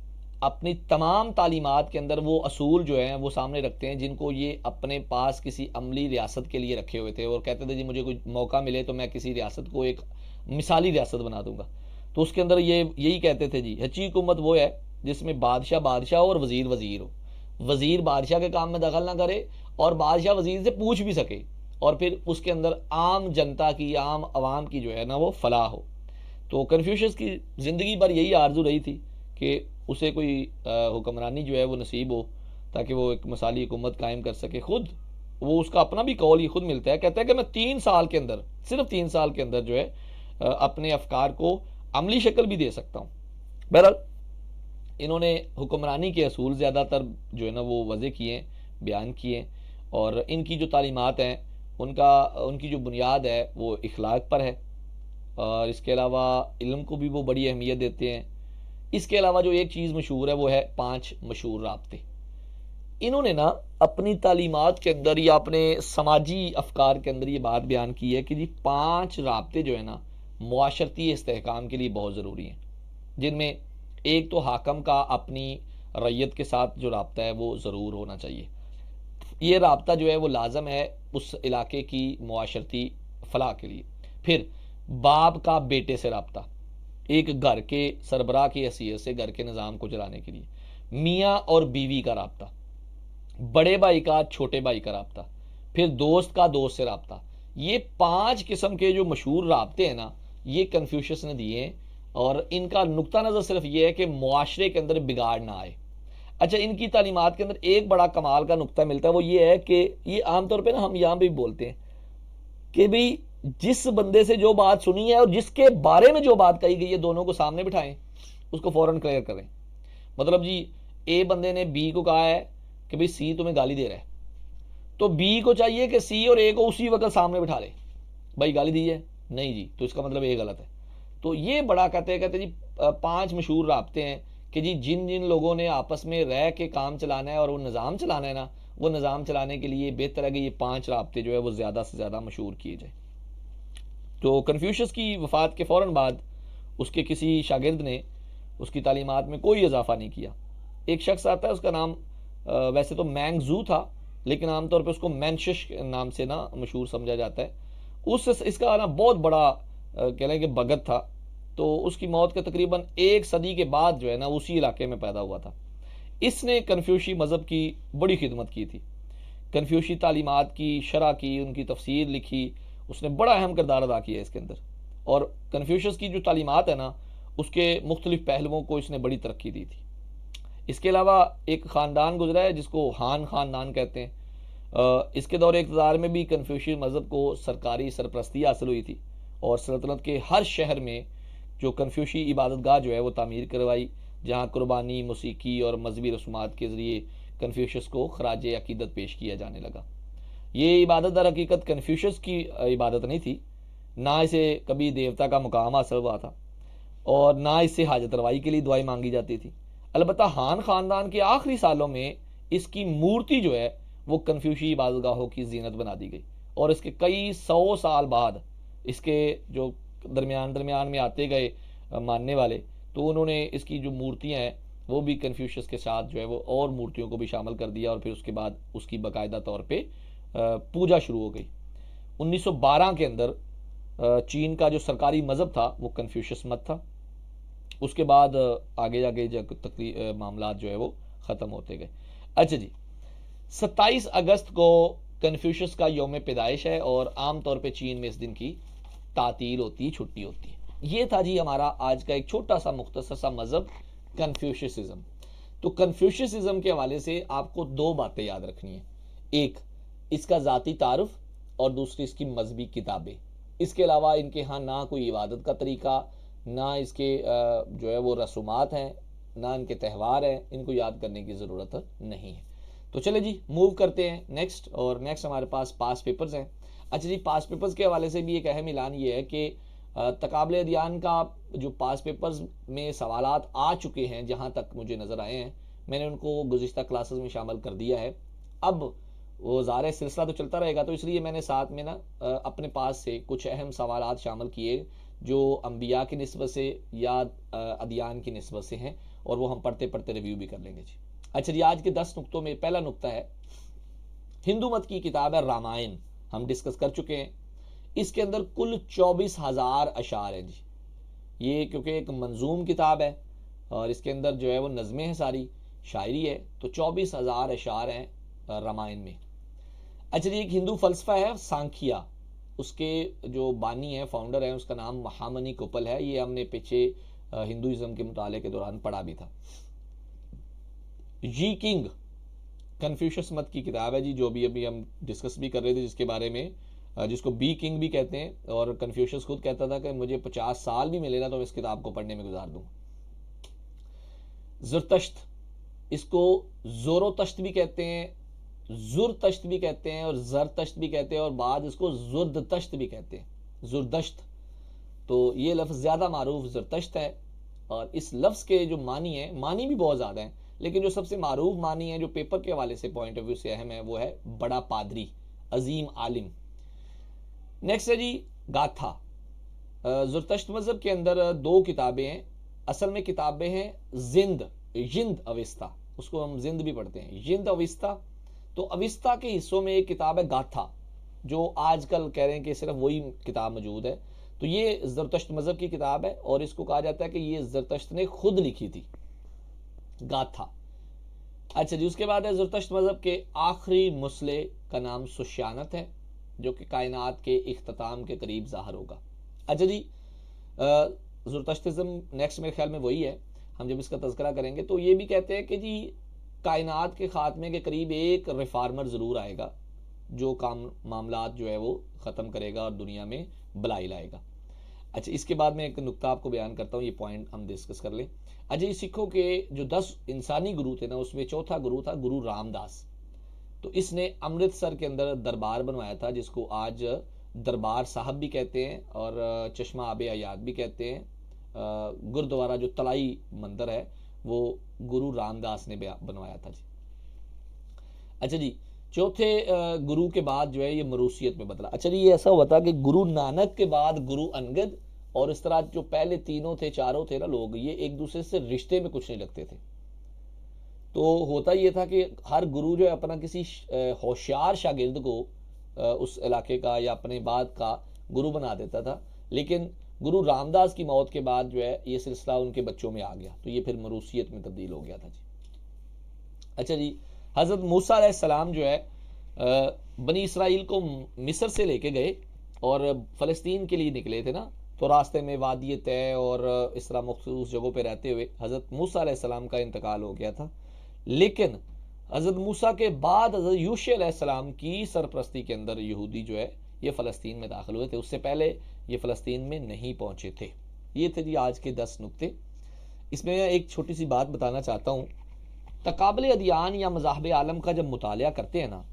अपनी तमाम तालीमात के अंदर वो असूल जो हैं वो सामने रखते हैं, जिनको ये अपने पास किसी अमली रियासत के लिए रखे हुए थे, और कहते थे जी मुझे कोई मौका मिले तो मैं किसी रियासत को एक मिसाली रियासत बना दूंगा। तो उसके अंदर ये यही कहते थे जी, सच्ची हुकूमत वो है जिसमें बादशाह बादशाह हो और वज़ीर वज़ीर हो। वज़ीर बादशाह के काम में दखल ना करे, और बादशाह वज़ीर से पूछ भी सके, और फिर उसके अंदर आम जनता की, आम आवाम की जो है ना वो फलाह हो। तो कन्फ्यूशस की ज़िंदगी भर यही आरजू रही थी कि उसे कोई हुक्मरानी जो है वो नसीब हो, ताकि वो एक मिसाली हुकूमत कायम कर सके। खुद वो, उसका अपना भी कौल ही खुद मिलता है, कहता है कि मैं 3 साल के अंदर, सिर्फ 3 साल के अंदर जो है अपने अफकार को अमली शक्ल भी दे सकता हूँ। बहरहाल इन्होंने हुक्मरानी के असूल ज़्यादातर जो है ना वो वज़े किए, बयान किए, और इनकी जो तालीमात हैं उनकी जो बुनियाद है वो इखलाक पर है, और इसके अलावा इल्म को भी वो बड़ी अहमियत देते हैं। इसके अलावा जो एक चीज़ मशहूर है वो है 5 मशहूर राब्ते। इन्होंने ना अपनी तालीमात के अंदर या अपने समाजी अफकार के अंदर ये बात बयान की है कि जी 5 राब्ते जो है ना मुआशरती इस्तेहकाम के लिए बहुत ज़रूरी हैं, जिनमें एक तो हाकम का अपनी रैयत के साथ जो राब्ता है वो ज़रूर होना चाहिए। ये राब्ता जो है वो लाजम है उस इलाके की मुआशरती फलाह के लिए। फिर बाप का बेटे से राब्ता, एक घर के सरबराह की हैसियत से घर के निज़ाम को चलाने के लिए। मियाँ और बीवी का राब्ता, बड़े भाई का छोटे भाई का राब्ता, फिर दोस्त का दोस्त से राब्ता। ये 5 किस्म के जो मशहूर राब्ते हैं ना, ये कन्फ्यूशियस ने दिए हैं, और इनका नुक्ता नज़र सिर्फ ये है कि मुआशरे के अंदर बिगाड़ ना आए। अच्छा, इनकी तालीमात के अंदर एक बड़ा कमाल का नुक्ता मिलता है, वो ये है कि ये आमतौर पर ना हम यहाँ भी बोलते हैं कि भाई जिस बंदे से जो बात सुनी है और जिसके बारे में जो बात कही गई है, दोनों को सामने बिठाएं, उसको फौरन क्लियर करें। मतलब जी, ए बंदे ने बी को कहा है कि भाई सी तुम्हें गाली दे रहा है, तो बी को चाहिए कि सी और ए को उसी वक्त सामने बिठा ले, भाई गाली दी है नहीं जी, तो इसका मतलब ए गलत है। तो ये बड़ा कहते जी 5 मशहूर राब्ते हैं कि जी जिन जिन लोगों ने आपस में रह के काम चलाना है और वो निज़ाम चलाना है ना, वो निज़ाम चलाने के लिए बेहतर है कि ये 5 राब्ते जो है वो ज़्यादा से ज़्यादा मशहूर किए जाए। तो कन्फ्यूशियस की वफ़ात के फ़ौरन बाद उसके किसी शागिर्द ने उसकी तालीमात में कोई इजाफा नहीं किया। एक शख्स आता है, उसका नाम वैसे तो मैंगजू था, लेकिन आमतौर पर उसको मैनशिश नाम से ना मशहूर समझा जाता है। इसका ना बहुत बड़ा कह लें कि भगत था। तो उसकी मौत के तकरीबन 1 सदी के बाद जो है ना उसी इलाके में पैदा हुआ था। इसने कन्फ्यूशी मज़हब की बड़ी खिदमत की थी, कन्फ्यूशी तालीमात की शरह की, उनकी तफसीर लिखी, उसने बड़ा अहम किरदार अदा किया इसके अंदर। और कन्फ्यूशस की जो तालीमात है ना, उसके मुख्तलिफ पहलुओं को इसने बड़ी तरक्की दी थी। इसके अलावा एक ख़ानदान गुजरा है जिसको हान ख़ानदान कहते हैं। इसके दौर इक़्तिदार में भी कन्फ्यूशी मज़हब को सरकारी सरपरस्ती हासिल हुई थी, और सल्तनत के हर शहर में जो कन्फ्यूशी इबादतगाह जो है वो तामीर करवाई, जहाँ कुर्बानी, मौसीकी और मजहबी रसूमात के ज़रिए कन्फ्यूशस को खराज अकीदत पेश किया जाने लगा। ये इबादत दर हकीकत कन्फ्यूशस की इबादत नहीं थी, ना इसे कभी देवता का मुकाम हासिल हुआ था, और ना इससे हाजत रवाई के लिए दुआएं मांगी जाती थी। अलबत्ता हान ख़ानदान के आखिरी सालों में इसकी मूर्ति जो है वो कन्फ्यूशी इबादतगाहों की जीनत बना दी गई, और इसके कई 100 साल बाद इसके जो दरमियान में आते गए मानने वाले, तो उन्होंने इसकी जो मूर्तियाँ हैं वो भी कन्फ्यूशस के साथ जो है वो और मूर्तियों को भी शामिल कर दिया, और फिर उसके बाद उसकी बाकायदा तौर पे पूजा शुरू हो गई। 1912 के अंदर चीन का जो सरकारी मज़हब था वो कन्फ्यूशस मत था। उसके बाद आगे आगे जब मामला जो है वो ख़त्म होते गए। अच्छा जी, 27 अगस्त को कन्फ्यूशस का यौम पैदाइश है, और आम तौर पे चीन में इस दिन की तातील होती है, छुट्टी होती है। ये था जी हमारा आज का एक छोटा सा मुख्तसर सा मज़हब कन्फ्यूशसिज्म। तो कन्फ्यूशसिज्म के हवाले से आपको 2 बातें याद रखनी है, एक इसका ज़ाती तारुफ, और दूसरी इसकी मजहबी किताबें। इसके अलावा इनके यहाँ ना कोई इबादत का तरीका, ना इसके जो है वो रसूमात हैं, ना इनके त्यौहार हैं, इनको याद करने की ज़रूरत नहीं है। तो चले जी मूव करते हैं नेक्स्ट, और नेक्स्ट हमारे पास पास पेपर्स हैं। अच्छा जी, पास पेपर्स के हवाले से भी एक अहम ऐलान ये है कि तकाबले अदियान का जो पास पेपर्स में सवालात आ चुके हैं, जहाँ तक मुझे नज़र आए हैं, मैंने उनको गुज़िश्ता क्लासेस में शामिल कर दिया है। अब वो ज़ाहिर सिलसिला तो चलता रहेगा, तो इसलिए मैंने साथ में ना अपने पास से कुछ अहम सवालात शामिल किए जो अंबिया की निस्बत से या अदियान की निस्बत से हैं, और वो हम पढ़ते पढ़ते रिव्यू भी कर लेंगे जी। अच्छा जी, आज के 10 नुक्तों में पहला नुक्ता है, हिंदू मत की किताब है रामायण, हम डिस्कस कर चुके हैं। इसके अंदर कुल 24,000 अशार हैं जी। ये क्योंकि एक मंजूम किताब है, और इसके अंदर जो है वो नज़में हैं, सारी शायरी है, तो 24,000 अशार हैं रामायण में। अच्छा जी, एक हिंदू फ़लसफ़ा है सांख्या, उसके जो बानी है, फाउंडर है, उसका नाम महामनी कोपल है। ये हमने पीछे हिंदुइज़्म के मुताले के दौरान पढ़ा भी था। जी किंग कन्फ्यूशस मत की किताब है जी, जो भी अभी हम डिस्कस भी कर रहे थे, जिसके बारे में जिसको बी किंग भी कहते हैं, और कन्फ्यूशस खुद कहता था कि मुझे 50 साल भी मिले ना तो मैं इस किताब को पढ़ने में गुजार दूँ। ज़रतश्त, इसको ज़ोरोतश्त भी कहते हैं, ज़ुरतश्त भी कहते हैं, और ज़रतश्त भी कहते हैं, और बाद इसको ज़ुर्दतश्त भी कहते हैं, ज़ुरदश्त। तो ये लफ्ज़ ज़्यादा मारूफ ज़रतश्त है, और इस लफ्ज़ के जो मानी है, मानी भी बहुत ज़्यादा है, लेकिन जो सबसे मारूफ मानी है, जो पेपर के हवाले से पॉइंट ऑफ व्यू से अहम है, वो है बड़ा पादरी, अजीम आलिम। नेक्स्ट है जी गाथा। ज़रतश्त मज़हब के अंदर 2 किताबें हैं, असल में किताबें हैं जिंद अविस्ता, उसको हम जिंद भी पढ़ते हैं, जिंद अविस्ता, तो अविस्ता के हिस्सों में एक किताब है गाथा, जो आजकल कह रहे हैं कि सिर्फ वही किताब मौजूद है। तो ये ज़रतुश्त मज़हब की किताब है और इसको कहा जाता है कि ये ज़रतुश्त ने खुद लिखी थी, गाथा। अच्छा जी, उसके बाद है ज़रतुश्त मज़हब के आखिरी मुसले का नाम सुशानत है, जो कि कायनात के इख्तिताम के करीब ज़ाहिर होगा। अच्छा जी, ज़रतुश्तिज़्म नेक्स्ट मेरे ख्याल में वही है, हम जब इसका तज़किरा करेंगे तो ये भी कहते हैं कि जी कायनात के ख़ात्मे के करीब एक रिफार्मर ज़रूर आएगा, जो काम मामलात जो है वो ख़त्म करेगा और दुनिया में भलाई लाएगा। अच्छा, इसके बाद मैं एक नुक्ता आपको बयान करता हूँ, ये पॉइंट हम डिस्कस कर लें। अच्छा, ये सिखों के जो 10 इंसानी गुरु थे ना, उसमें चौथा गुरु था गुरु रामदास। तो इसने अमृतसर के अंदर दरबार बनवाया था, जिसको आज दरबार साहब भी कहते हैं और चश्मा आबे हयात भी कहते हैं। गुरुद्वारा जो तलाई मंदिर है वो गुरु रामदास ने बनवाया था जी। अच्छा जी, चौथे गुरु के बाद जो है ये मरूसियत में बदला। अच्छा जी, ये ऐसा हुआ था कि गुरु नानक के बाद गुरु अंगद, और इस तरह जो पहले तीनों थे चारों थे ना लोग, ये एक दूसरे से रिश्ते में कुछ नहीं लगते थे। तो होता ये था कि हर गुरु जो है अपना किसी होशियार शागिर्द को उस इलाके का या अपने बाद का गुरु बना देता था, लेकिन गुरु रामदास की मौत के बाद जो है ये सिलसिला उनके बच्चों में आ गया, तो ये फिर मरूसियत में तब्दील हो गया था जी। अच्छा जी, हज़रत मूसा अलैहिस्सलाम जो है बनी इसराइल को मिस्र से लेके गए और फ़लस्तीन के लिए निकले थे ना, तो रास्ते में वादी तय और इस तरह मखसूस जगहों पे रहते हुए हज़रत मूसा अलैहिस्सलाम का इंतकाल हो गया था। लेकिन हज़रत मूसा के बाद हज़रत यूशा अलैहिस्सलाम की सरपरस्ती के अंदर यहूदी जो है ये फ़लस्तीन में दाखिल हुए थे, उससे पहले ये फ़लस्तीन में नहीं पहुँचे थे। ये थे जी आज के 10 नुक्ते। इसमें मैं एक छोटी सी बात बताना चाहता हूँ। तकाबले अदियान या मज़ाहब आलम का जब मुतालिया करते हैं ना,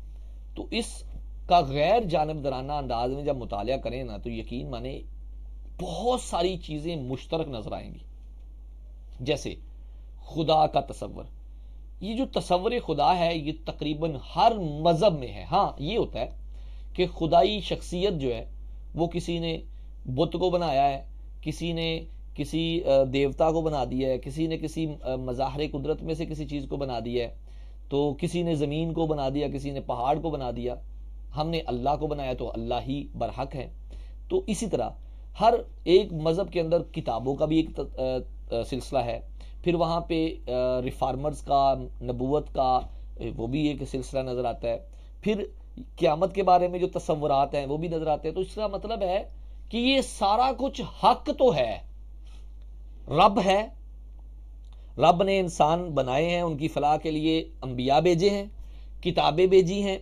तो इसका गैर जानबदाराना अंदाज में जब मुतालिया करें ना, तो यकीन माने बहुत सारी चीज़ें मुश्तरक नज़र आएंगी। जैसे खुदा का तसव्वुर, ये जो तसव्वुर खुदा है ये तकरीबन हर मज़हब में है। हाँ, ये होता है कि खुदाई शख्सियत जो है वो किसी ने बुत को बनाया है, किसी ने किसी देवता को बना दिया है, किसी ने किसी मज़ाहरे कुदरत में से किसी चीज़ को बना दिया है, तो किसी ने ज़मीन को बना दिया, किसी ने पहाड़ को बना दिया। हमने अल्लाह को बनाया तो अल्लाह ही बरहक है। तो इसी तरह हर एक मज़हब के अंदर किताबों का भी एक सिलसिला है, फिर वहाँ पे रिफार्मर्स का, नबूवत का वो भी एक सिलसिला नज़र आता है, फिर क़यामत के बारे में जो तसव्वुरात हैं वो भी नज़र आते हैं। तो इसका मतलब है कि ये सारा कुछ हक तो है, रब है, रब ने इंसान बनाए हैं, उनकी फलाह के लिए अंबिया भेजे हैं, किताबें भेजी हैं,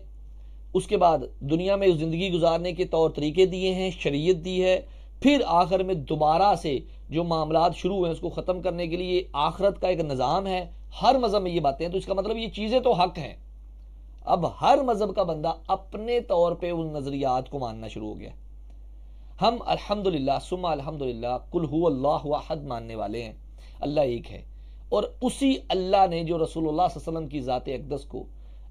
उसके बाद दुनिया में ज़िंदगी गुजारने के तौर तरीके दिए हैं, शरीयत दी है, फिर आखिर में दोबारा से जो मामलात शुरू हुए उसको ख़त्म करने के लिए आखिरत का एक निज़ाम है। हर मज़हब में ये बातें हैं, तो इसका मतलब ये चीज़ें तो हक हैं। अब हर मज़हब का बंदा अपने तौर पे उन नज़रियात को मानना शुरू हो गया। हम अल्हम्दुलिल्लाह सुम्मा अल्हम्दुलिल्लाह कुल हु अल्लाहु अहद मानने वाले हैं, अल्लाह एक है, और उसी अल्लाह ने जो रसूलुल्लाह सल्लल्लाहु अलैहि वसल्लम की ज़ात अक़दस को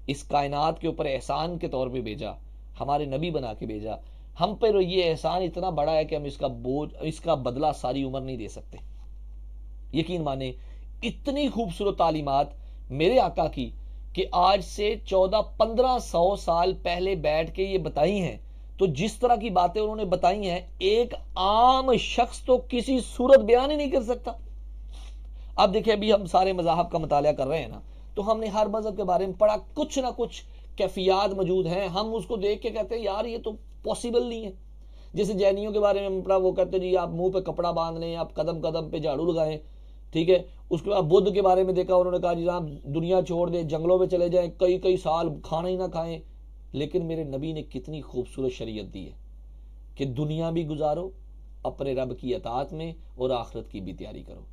इस कायनात के ऊपर एहसान के तौर पे भेजा, हमारे नबी बना के भेजा, हम पर ये एहसान इतना बड़ा है कि हम इसका बदला सारी उम्र नहीं दे सकते। यकीन माने इतनी खूबसूरत तालीमात मेरे आका की कि आज से 1400-1500 साल पहले बैठ के ये बताई हैं, तो जिस तरह की बातें उन्होंने बताई हैं एक आम शख्स तो किसी सूरत बयान ही नहीं कर सकता। अब देखिए, अभी हम सारे मज़ाहब का मुतालिया कर रहे हैं ना, तो हमने हर मज़हब के बारे में पढ़ा, कुछ ना कुछ कैफियात मौजूद हैं, हम उसको देख के कहते हैं यार ये तो पॉसिबल नहीं है। जैसे जैनियों के बारे में पढ़ा, वो कहते हैं जी आप मुंह पे कपड़ा बांध लें, आप कदम कदम पे झाड़ू लगाएं, ठीक है। उसके बाद बुद्ध के बारे में देखा, उन्होंने कहा जी आप दुनिया छोड़ दें, जंगलों में चले जाएं, कई कई साल खाना ही ना खाएं। लेकिन मेरे नबी ने कितनी खूबसूरत शरीयत दी है कि दुनिया भी गुजारो अपने रब की अताअत में और आखिरत की भी तैयारी करो।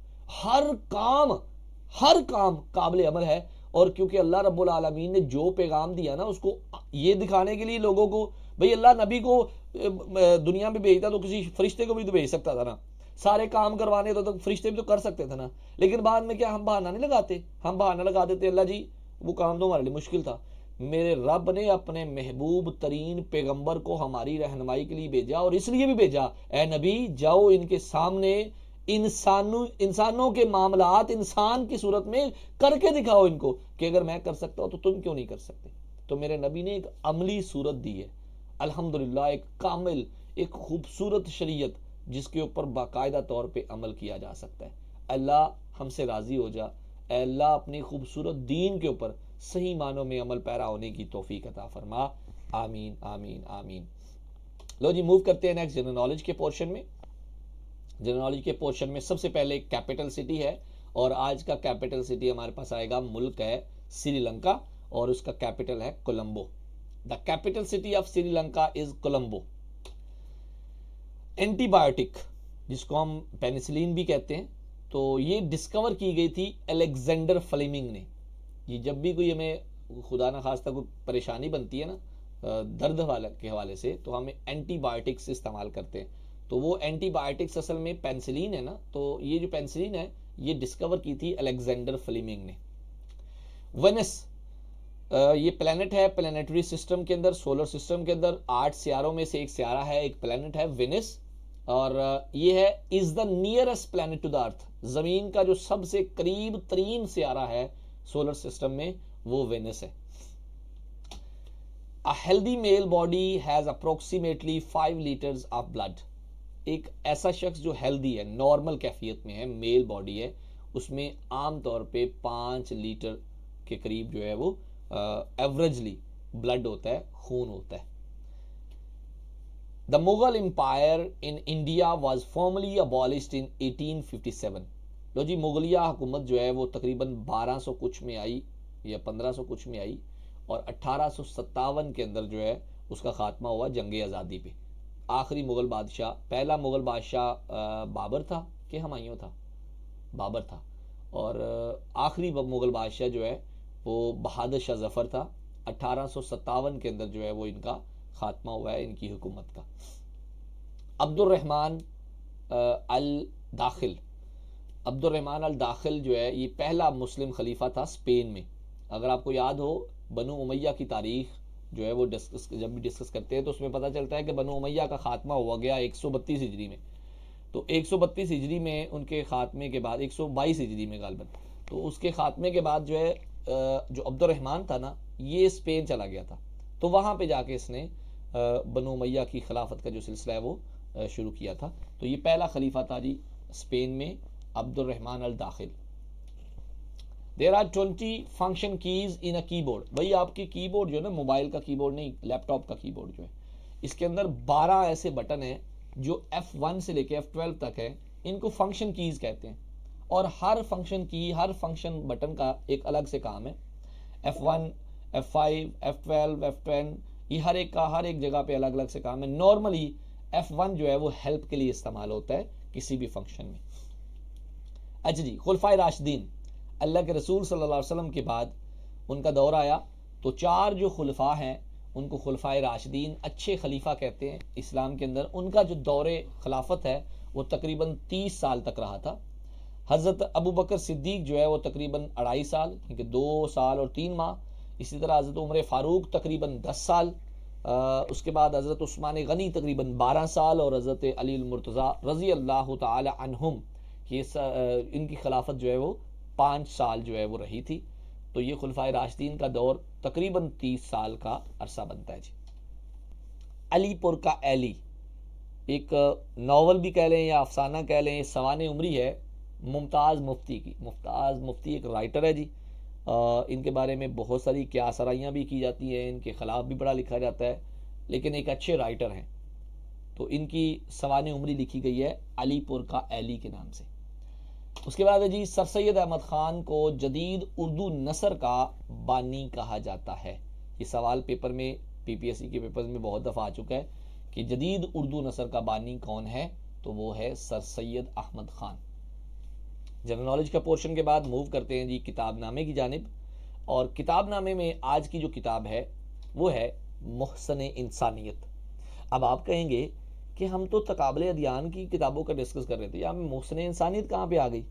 हर काम काबिल अमल है। और क्योंकि अल्लाह रब्बुल आलमीन ने जो पैगाम दिया ना, उसको ये दिखाने के लिए लोगों को, भाई अल्लाह नबी को दुनिया में भेजता तो किसी फरिश्ते को भी तो भेज सकता था ना, सारे काम करवाने तो फरिश्ते भी तो कर सकते थे ना। लेकिन बाद में क्या हम बहाना नहीं लगाते, हम बहाना लगा देते अल्लाह जी वो काम तो हमारे लिए मुश्किल था। मेरे रब ने अपने महबूब तरीन पैगंबर को हमारी रहनुमाई के लिए भेजा, और इसलिए भी भेजा, ए नबी जाओ इनके सामने इंसानों के मामलात इंसान की सूरत में करके दिखाओ इनको कि अगर मैं कर सकता हूं तो तुम क्यों नहीं कर सकते। तो मेरे नबी ने एक अमली सूरत दी है, अल्हम्दुलिल्लाह, एक कामिल, एक खूबसूरत शरीयत जिसके ऊपर बाकायदा तौर पे अमल किया जा सकता है। अल्लाह हमसे राज़ी हो जा, अल्लाह अपनी खूबसूरत दीन के ऊपर सही मानों में अमल पैरा होने की तौफीक अता फरमा। आमीन आमीन आमीन। लो जी, मूव करते हैं नेक्स्ट जनरल नॉलेज के पोर्शन में। जनरल नॉलेज के पोर्शन में सबसे पहले कैपिटल सिटी है, और आज का कैपिटल सिटी हमारे पास आएगा, मुल्क है श्रीलंका, और उसका कैपिटल है Colombo. The capital city of Sri Lanka is Colombo. Antibiotic, जिसको हम पेनिसिलिन भी कहते हैं, तो ये डिस्कवर की गई थी अलेक्जेंडर फ्लेमिंग ने। ये जब भी कोई हमें खुदा न खास्ता कोई परेशानी बनती है ना दर्द वाले के हवाले से, तो हमें एंटीबायोटिक्स इस्तेमाल करते हैं। तो वो एंटीबायोटिक्स असल में पेनिसिलिन है ना, तो ये जो पेनिसिलिन है ये डिस्कवर की थी अलेक्जेंडर फ्लेमिंग ने। वेनस, ये प्लैनेट है प्लैनेटरी सिस्टम के अंदर, सोलर सिस्टम के अंदर 8 सियारों में से एक सियारा है, एक प्लैनेट है वेनस, और ये है is the nearest planet to the earth. जमीन का जो सबसे करीब तरीन सियारा है सोलर सिस्टम में, वो वेनस है। A healthy male body has approximately 5 liters of blood। एक ऐसा शख्स जो हेल्दी है, नॉर्मल कैफियत में है, मेल बॉडी है, उसमें आम तौर पे 5 लीटर के करीब जो है वो एवरेजली ब्लड होता है, खून होता है। The Mughal empire in India was formally abolished in 1857। लो जी, मुगलिया हुकूमत जो है वो तकरीबन 1200 कुछ में आई या 1500 कुछ में आई, और 1857 के अंदर जो है उसका खात्मा हुआ जंग आज़ादी पे। आखिरी मुगल बादशाह, पहला मुगल बादशाह बाबर था कि हुमायूं था? बाबर था। और आखिरी मुगल बादशाह जो है वो बहादुर शाह जफ़र था। 1857 के अंदर जो है वो इनका खात्मा हुआ है, इनकी हुकूमत का। अब्दुर्रहमान अल दाखिल, अब्दुर्रहमान अल दाखिल जो है ये पहला मुस्लिम खलीफा था स्पेन में। अगर आपको याद हो, बनु उमैया की तारीख जो है वो जब भी डिस्कस करते हैं तो उसमें पता चलता है कि बनु उमैया का खात्मा हुआ गया 132 हिजरी में। तो 132 हिजरी में उनके खात्मे के बाद, 122 हिजरी में गालबन, तो उसके खात्मे के बाद जो है जो अब्दुर्रहमान था ना, ये स्पेन चला गया था। तो वहाँ पे जाके इसने बनु उमैया की खिलाफत का जो सिलसिला है वो शुरू किया था। तो ये पहला खलीफा था जी स्पेन में, Abdurrahman al Dakhil. There are 20 function keys in a keyboard. भाई आपकी कीबोर्ड जो है ना, मोबाइल का कीबोर्ड नहीं, लैपटॉप का कीबोर्ड जो है, इसके अंदर 12 ऐसे बटन हैं जो F1 से लेके F12 तक है। इनको फंक्शन कीज कहते हैं, और हर फंक्शन की, हर फंक्शन बटन का एक अलग से काम है। F1, F5, F12, F10, ये हर एक जगह पे अलग अलग से काम है। नॉर्मली F1 जो है वो हेल्प के लिए इस्तेमाल होता है किसी भी फंक्शन में। अच्छा जी, खुलफाए राशिदीन, अल्लाह के रसूल सल्लल्लाहु अलैहि वसल्लम के बाद उनका दौर आया, तो 4 जो खुलफा हैं उनको खुलफाए राशिदीन, अच्छे खलीफा कहते हैं इस्लाम के अंदर। उनका जो दौरे खिलाफत है वो तकरीबन 30 साल तक रहा था। हज़रत अबू बकर सिद्दीक जो है वो तकरीबन 2.5 साल, क्योंकि 2 साल और 3 माह। इसी तरह हज़रत उमर फ़ारूक तकरीबन 10 साल। उसके बाद हज़रत उस्मान गनी तकरीबन 12 साल, और हज़रत अली मुर्तज़ा रज़ी अल्लाह ताला अन्हुम, ये इनकी खिलाफत जो है वो 5 साल जो है वो रही थी। तो ये खुलफाए राशिदीन का दौर तकरीबन 30 साल का अरसा बनता है जी। अलीपुर का एली, एक नावल भी कह लें या अफसाना कह लें, सवाने उमरी है मुमताज़ मुफ्ती की। मुमताज़ मुफ्ती एक राइटर है जी। इनके बारे में बहुत सारी क्या सराइयाँ भी की जाती हैं, इनके ख़िलाफ़ भी बड़ा लिखा जाता है, लेकिन एक अच्छे राइटर हैं। तो इनकी सवाने उमरी लिखी गई है अलीपुर का एली के नाम से। उसके बाद है जी, सर सैयद अहमद ख़ान को जदीद उर्दू नसर का बानी कहा जाता है। ये सवाल पेपर में, PPSC के पेपर में बहुत दफ़ा आ चुका है कि जदीद उर्दू नसर का बानी कौन है, तो वो है sir Syed Ahmad Khan. General knowledge का पोर्शन के बाद मूव करते हैं जी किताबनामे की जानिब। और किताबनामे में आज की जो किताब है वो है मुहसने इंसानियत। अब आप कहेंगे कि हम तो तकाबले अदियान की किताबों का डिस्कस कर रहे थे, यहाँ पे मुहसने इंसानियत कहाँ पे आ गई?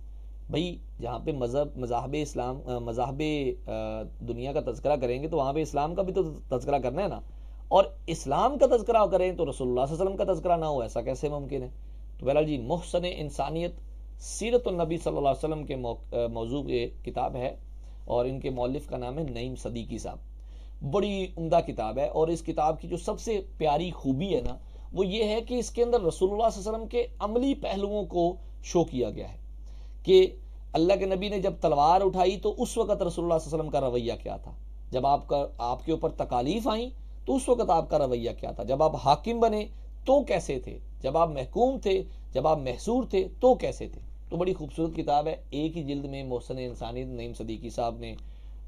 भाई जहाँ पे मज़हब इस्लाम, मज़हब दुनिया का तज़किरा करेंगे तो वहाँ पे इस्लाम का भी तो तज़किरा करना है ना। और इस्लाम का तज़किरा करें तो रसूलुल्लाह सल्लल्लाहु अलैहि वसल्लम का तज़किरा ना हो, ऐसा कैसे मुमकिन है? तो बहरहाल जी, मुहसने इंसानियत सीरतुन नबी सल्लल्लाहु अलैहि वसल्लम के मौजू की किताब है, और इनके मौलिफ़ का नाम है नईम सदीकी साहब। बड़ी उम्दा किताब है। और इस किताब की जो सबसे प्यारी खूबी है ना, वो ये है कि इसके अंदर रसूलुल्लाह सल्लल्लाहु अलैहि वसल्लम के अमली पहलुओं को शो किया गया है कि अल्लाह के नबी ने जब तलवार उठाई तो उस वक़्त रसूलुल्लाह सल्लल्लाहु अलैहि वसल्लम का रवैया क्या था, जब आपके ऊपर तकालीफ आई तो उस वक़्त आपका रवैया क्या था, जब आप हाकिम बने तो कैसे थे, जब आप महकूम थे, जब आप महसूर थे तो कैसे थे। तो बड़ी खूबसूरत किताब है, एक ही जिल्द में मोहसिन इंसानियत नईम सदीकी साहब ने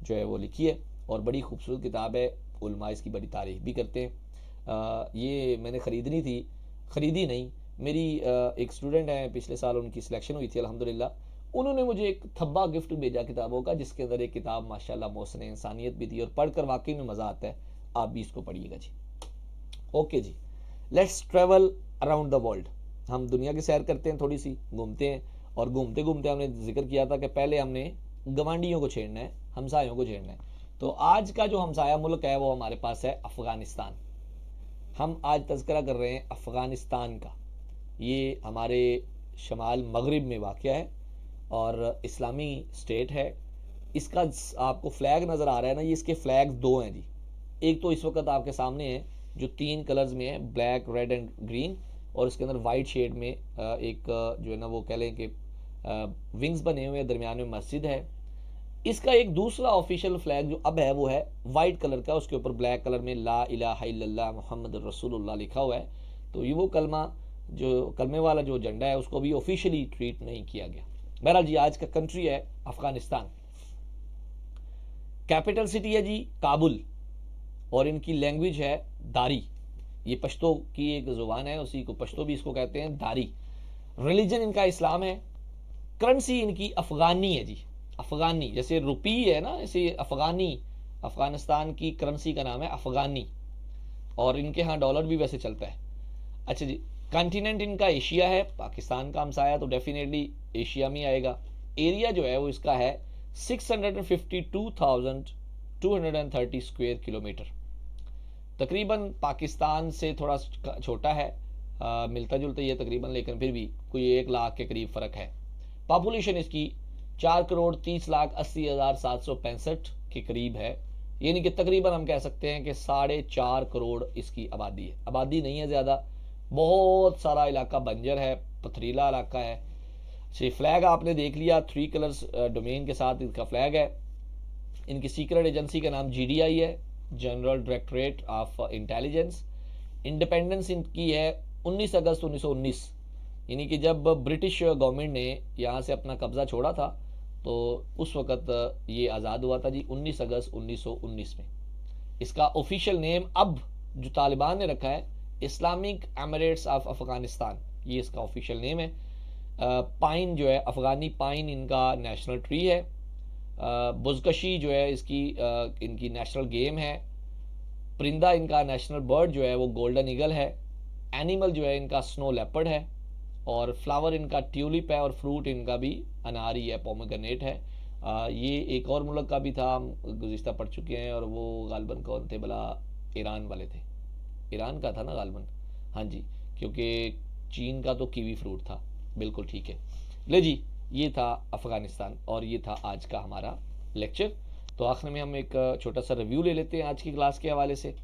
जो है वो लिखी है और बड़ी खूबसूरत किताब है। उलमा इसकी बड़ी तारीफ़ भी करते हैं। ये मैंने ख़रीदी नहीं, मेरी एक स्टूडेंट हैं, पिछले साल उनकी सिलेक्शन हुई थी अल्हम्दुलिल्लाह, उन्होंने मुझे एक थब्बा गिफ्ट भेजा किताबों का, जिसके अंदर एक किताब माशाल्लाह मोहसिन इंसानियत भी थी और पढ़कर वाकई में मज़ा आता है। आप भी इसको पढ़िएगा जी। ओके जी, let's travel around the world. हम दुनिया की सैर करते हैं, थोड़ी सी घूमते हैं, और घूमते घूमते हमने जिक्र किया था कि पहले हमने गवांडियों को छेड़ना है, हमसायों को छेड़ना है। तो आज का जो हमसाया मुल्क है वो हमारे पास है अफ़गानिस्तान। हम आज तज़किरा कर रहे हैं अफ़गानिस्तान का। ये हमारे शमाल मगरिब में वाक़या है और इस्लामी स्टेट है। इसका आपको फ़्लैग नज़र आ रहा है ना, ये इसके फ़्लैग दो हैं जी। एक तो इस वक्त आपके सामने है जो 3 कलर्स में है, ब्लैक, रेड एंड ग्रीन, और इसके अंदर वाइट शेड में एक जो है ना वो कह लें कि विंग्स बने हुए हैं, दरमियान में मस्जिद है। इसका एक दूसरा ऑफिशियल फ्लैग जो अब है वो है वाइट कलर का, उसके ऊपर ब्लैक कलर में ला इलाहा इल्लल्लाह मुहम्मद रसूलुल्लाह लिखा हुआ है। तो ये वो कलमे वाला जो झंडा है उसको भी ऑफिशियली ट्रीट नहीं किया गया। बहरहाल जी, आज का कंट्री है अफगानिस्तान। कैपिटल सिटी है जी काबुल, और इनकी लैंग्वेज है दारी। ये पश्तो की एक ज़ुबान है, उसी को पश्तो भी इसको कहते हैं, दारी। रिलीजन इनका इस्लाम है। करेंसी इनकी अफ़गानी है जी, अफ़गानी, जैसे रुपी है ना, ऐसे अफ़गानी, अफ़गानिस्तान की करेंसी का नाम है अफ़गानी, और इनके यहाँ डॉलर भी वैसे चलता है। अच्छा जी, कॉन्टिनेंट इनका एशिया है, पाकिस्तान का हमसाया तो डेफिनेटली एशिया में आएगा। एरिया जो है वो इसका है 652,230 स्क्वायर किलोमीटर, तकरीबन पाकिस्तान से थोड़ा छोटा है, मिलता जुलता ये तकरीबन, लेकिन फिर भी कोई 1 लाख के करीब फ़र्क है। पॉपुलेशन इसकी 4,30,80,765 के करीब है, यानी कि तकरीबन हम कह सकते हैं कि 4.5 करोड़ इसकी आबादी है। आबादी नहीं है ज़्यादा, बहुत सारा इलाका बंजर है, पथरीला इलाका है। से फ्लैग आपने देख लिया, 3 कलर्स डोमेन के साथ इनका फ्लैग है। इनकी सीक्रेट एजेंसी का नाम GDI है, general directorate of intelligence. Independence इनकी है 19 अगस्त 1919, यानी कि जब ब्रिटिश गवर्नमेंट ने यहाँ से अपना कब्ज़ा छोड़ा था तो उस वक़्त ये आज़ाद हुआ था जी, 19 अगस्त 1919 में। इसका ऑफिशियल नेम अब जो तालिबान ने रखा है, इस्लामिक एमिरेट्स ऑफ अफ़गानिस्तान, ये इसका ऑफिशियल नेम है। पाइन जो है, अफ़गानी पाइन इनका नेशनल ट्री है। बुज़कशी जो है इनकी नेशनल गेम है। परिंदा इनका नेशनल बर्ड जो है वो गोल्डन ईगल है। एनिमल जो है इनका स्नो लेपर्ड है, और फ्लावर इनका ट्यूलिप है, और फ्रूट इनका भी अनारी है, पोमेग्रेनेट है। ये एक और मुल्क का भी था, हम गुज़िश्ता पढ़ चुके हैं, और वो गालबन कौन थे भला, ईरान वाले थे, ईरान का था ना गालबन, हाँ जी, क्योंकि चीन का तो कीवी फ्रूट था, बिल्कुल ठीक है। ले जी, ये था अफ़गानिस्तान और ये था आज का हमारा लेक्चर। तो आखिर में हम एक छोटा सा रिव्यू ले लेते हैं आज की क्लास के हवाले से।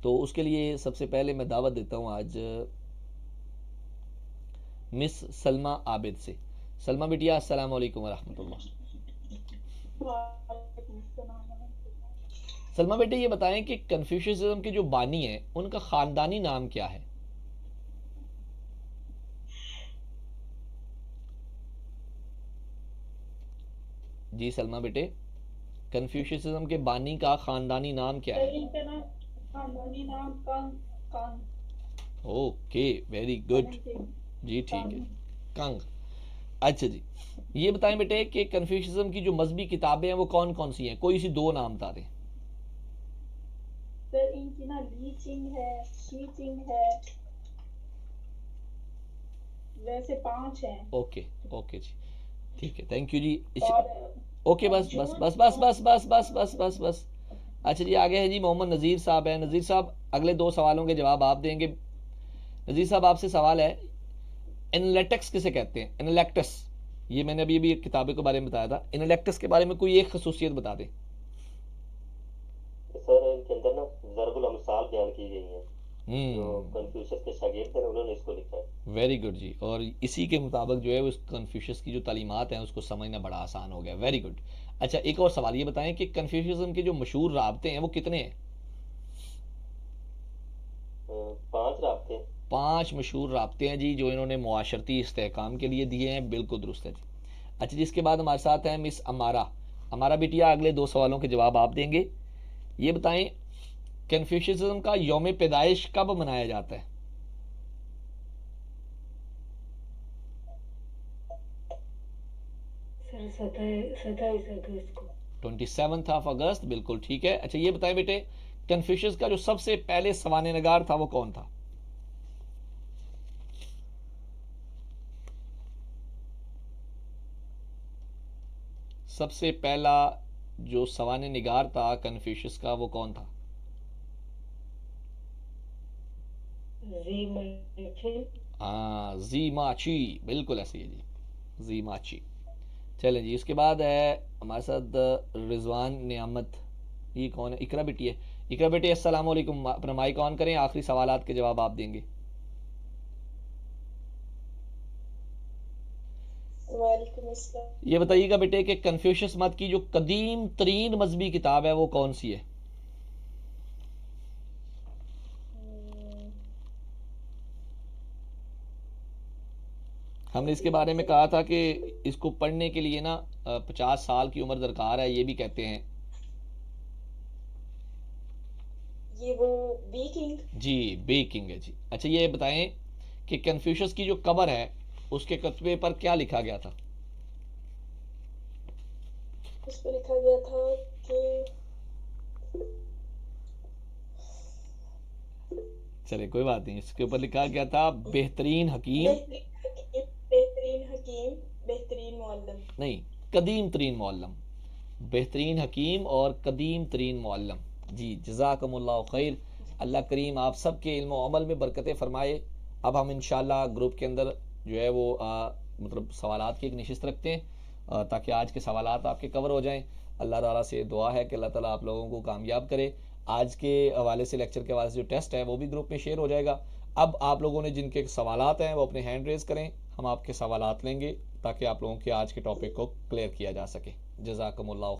तो उसके लिए सबसे पहले मैं दावत देता हूँ आज मिस सलमा आबिद से। सलमा बिटिया, अस्सलाम वालेकुम वरहमतुल्लाह। सलमा बेटे, ये बताएं कि कन्फ्यूशियनिज्म के जो बानी हैं उनका ख़ानदानी नाम क्या है? जी सलमा बेटे, कन्फ्यूशियनिज्म के बानी का ख़ानदानी नाम क्या है?
खानदानी नाम कंग।
ओके, वेरी गुड जी, ठीक है, कंग। अच्छा जी, ये बताएं बेटे कि कन्फ्यूशियनिज्म की जो मजहबी किताबें हैं वो कौन कौन सी हैं, कोई सी 2 नाम बता दें।
सर इनकी ना ली चिंग है, शी चिंग है, वैसे 5 हैं।
ओके ओके जी, ठीक है, थैंक यू जी।
और
ओके, बस बस बस बस बस बस बस बस बस बस। अच्छा जी, आगे है जी मोहम्मद नज़ीर साहब हैं। नज़ीर साहब, अगले 2 सवालों के जवाब आप देंगे। नज़ीर साहब, आपसे सवाल है, एनालिटिक्स किसे कहते हैं? एनालिटिक्स, ये मैंने अभी एक किताबों के बारे में बताया था। एनालिटिक्स के बारे में कोई एक खसूसियत बता दें।
सर
जो कन्फ्यूशियस के शागिर्द थे उन्होंने इसको लिखा है।
वेरी गुड जी, और इसी के मुताबिक जो है उस कन्फ्यूशियस की जो तालीमात हैं उसको समझना बड़ा आसान हो गया। Very good. अच्छा, एक और सवाल ये बताएं कि कन्फ्यूशियज्म के जो मशहूर राबते हैं वो कितने हैं?
5 राब्ते।
5 मशहूर राबते हैं जी, जो इन्होंने मुआशरती इस्तेहकाम के लिए दिए हैं। बिल्कुल दुरुस्त है जी। अच्छा, जिसके बाद हमारे साथ हैं मिस अमारा। अमारा बिटिया, अगले 2 सवालों के जवाब आप देंगे। ये बताएं कन्फ्यूशियज्म का यौम पैदाइश कब मनाया जाता है?
सर 27 अगस्त को।
27 ऑफ अगस्त, बिल्कुल ठीक है। अच्छा, ये बताएं बेटे कन्फ्यूशियस का जो सबसे पहले सवाने नगार था वो कौन था? सबसे पहला जो सवाने निगार था कन्फ्यूशियस का वो कौन था? हाँ, जीमाची, बिल्कुल ऐसे ही है जी, जीमाची। चलें जी, इसके बाद है हमारे साथ रिजवान नियामत। ये कौन है? इकरा बेटी है। इकरा बेटी अस्सलाम वालेकुम, अपना माइक ऑन करें, आखिरी सवालात के जवाब आप देंगे।
वालेकुम अस्सलाम।
ये बताइएगा बेटे कि कन्फ्यूशियस मत की जो कदीम तरीन मजहबी किताब है वो कौन सी है? हमने इसके बारे में कहा था कि इसको पढ़ने के लिए ना 50 साल की उम्र दरकार है, ये भी कहते हैं।
ये वो बेकिंग।
जी, बेकिंग है जी। अच्छा, ये बताएं कि कन्फ्यूशियस की जो कब्र है उसके कतबे पर क्या लिखा गया था?
उस पर लिखा गया था कि
चले कोई बात नहीं, इसके ऊपर लिखा गया था बेहतरीन हकीम,
बेहतरीन हकीम, बेहतरीन मुअल्लिम।
नहीं, कदीम तरीन मुअल्लम। बेहतरीन हकीम और कदीम तरीन मुअल्लम। जी, जज़ाकुमुल्लाह खैर। अल्लाह करीम आप सब के इल्म और अमल में बरकतें फरमाए। अब हम इंशाल्लाह ग्रुप के अंदर जो है वो मतलब सवालात की एक नशिस्त रखते हैं ताकि आज के सवालात आपके कवर हो जाएं। अल्लाह ताला से दुआ है कि अल्लाह ताला आप लोगों को कामयाब करे। आज के हवाले से, लेक्चर के हवाले से जो टेस्ट है वो भी ग्रुप में शेयर हो जाएगा। अब आप लोगों ने जिनके सवालात हैं वो अपने हैंड रेज़ करें, हम आपके सवालात लेंगे ताकि आप लोगों के आज के टॉपिक को क्लियर किया जा सके। जज़ाकुमुल्लाह।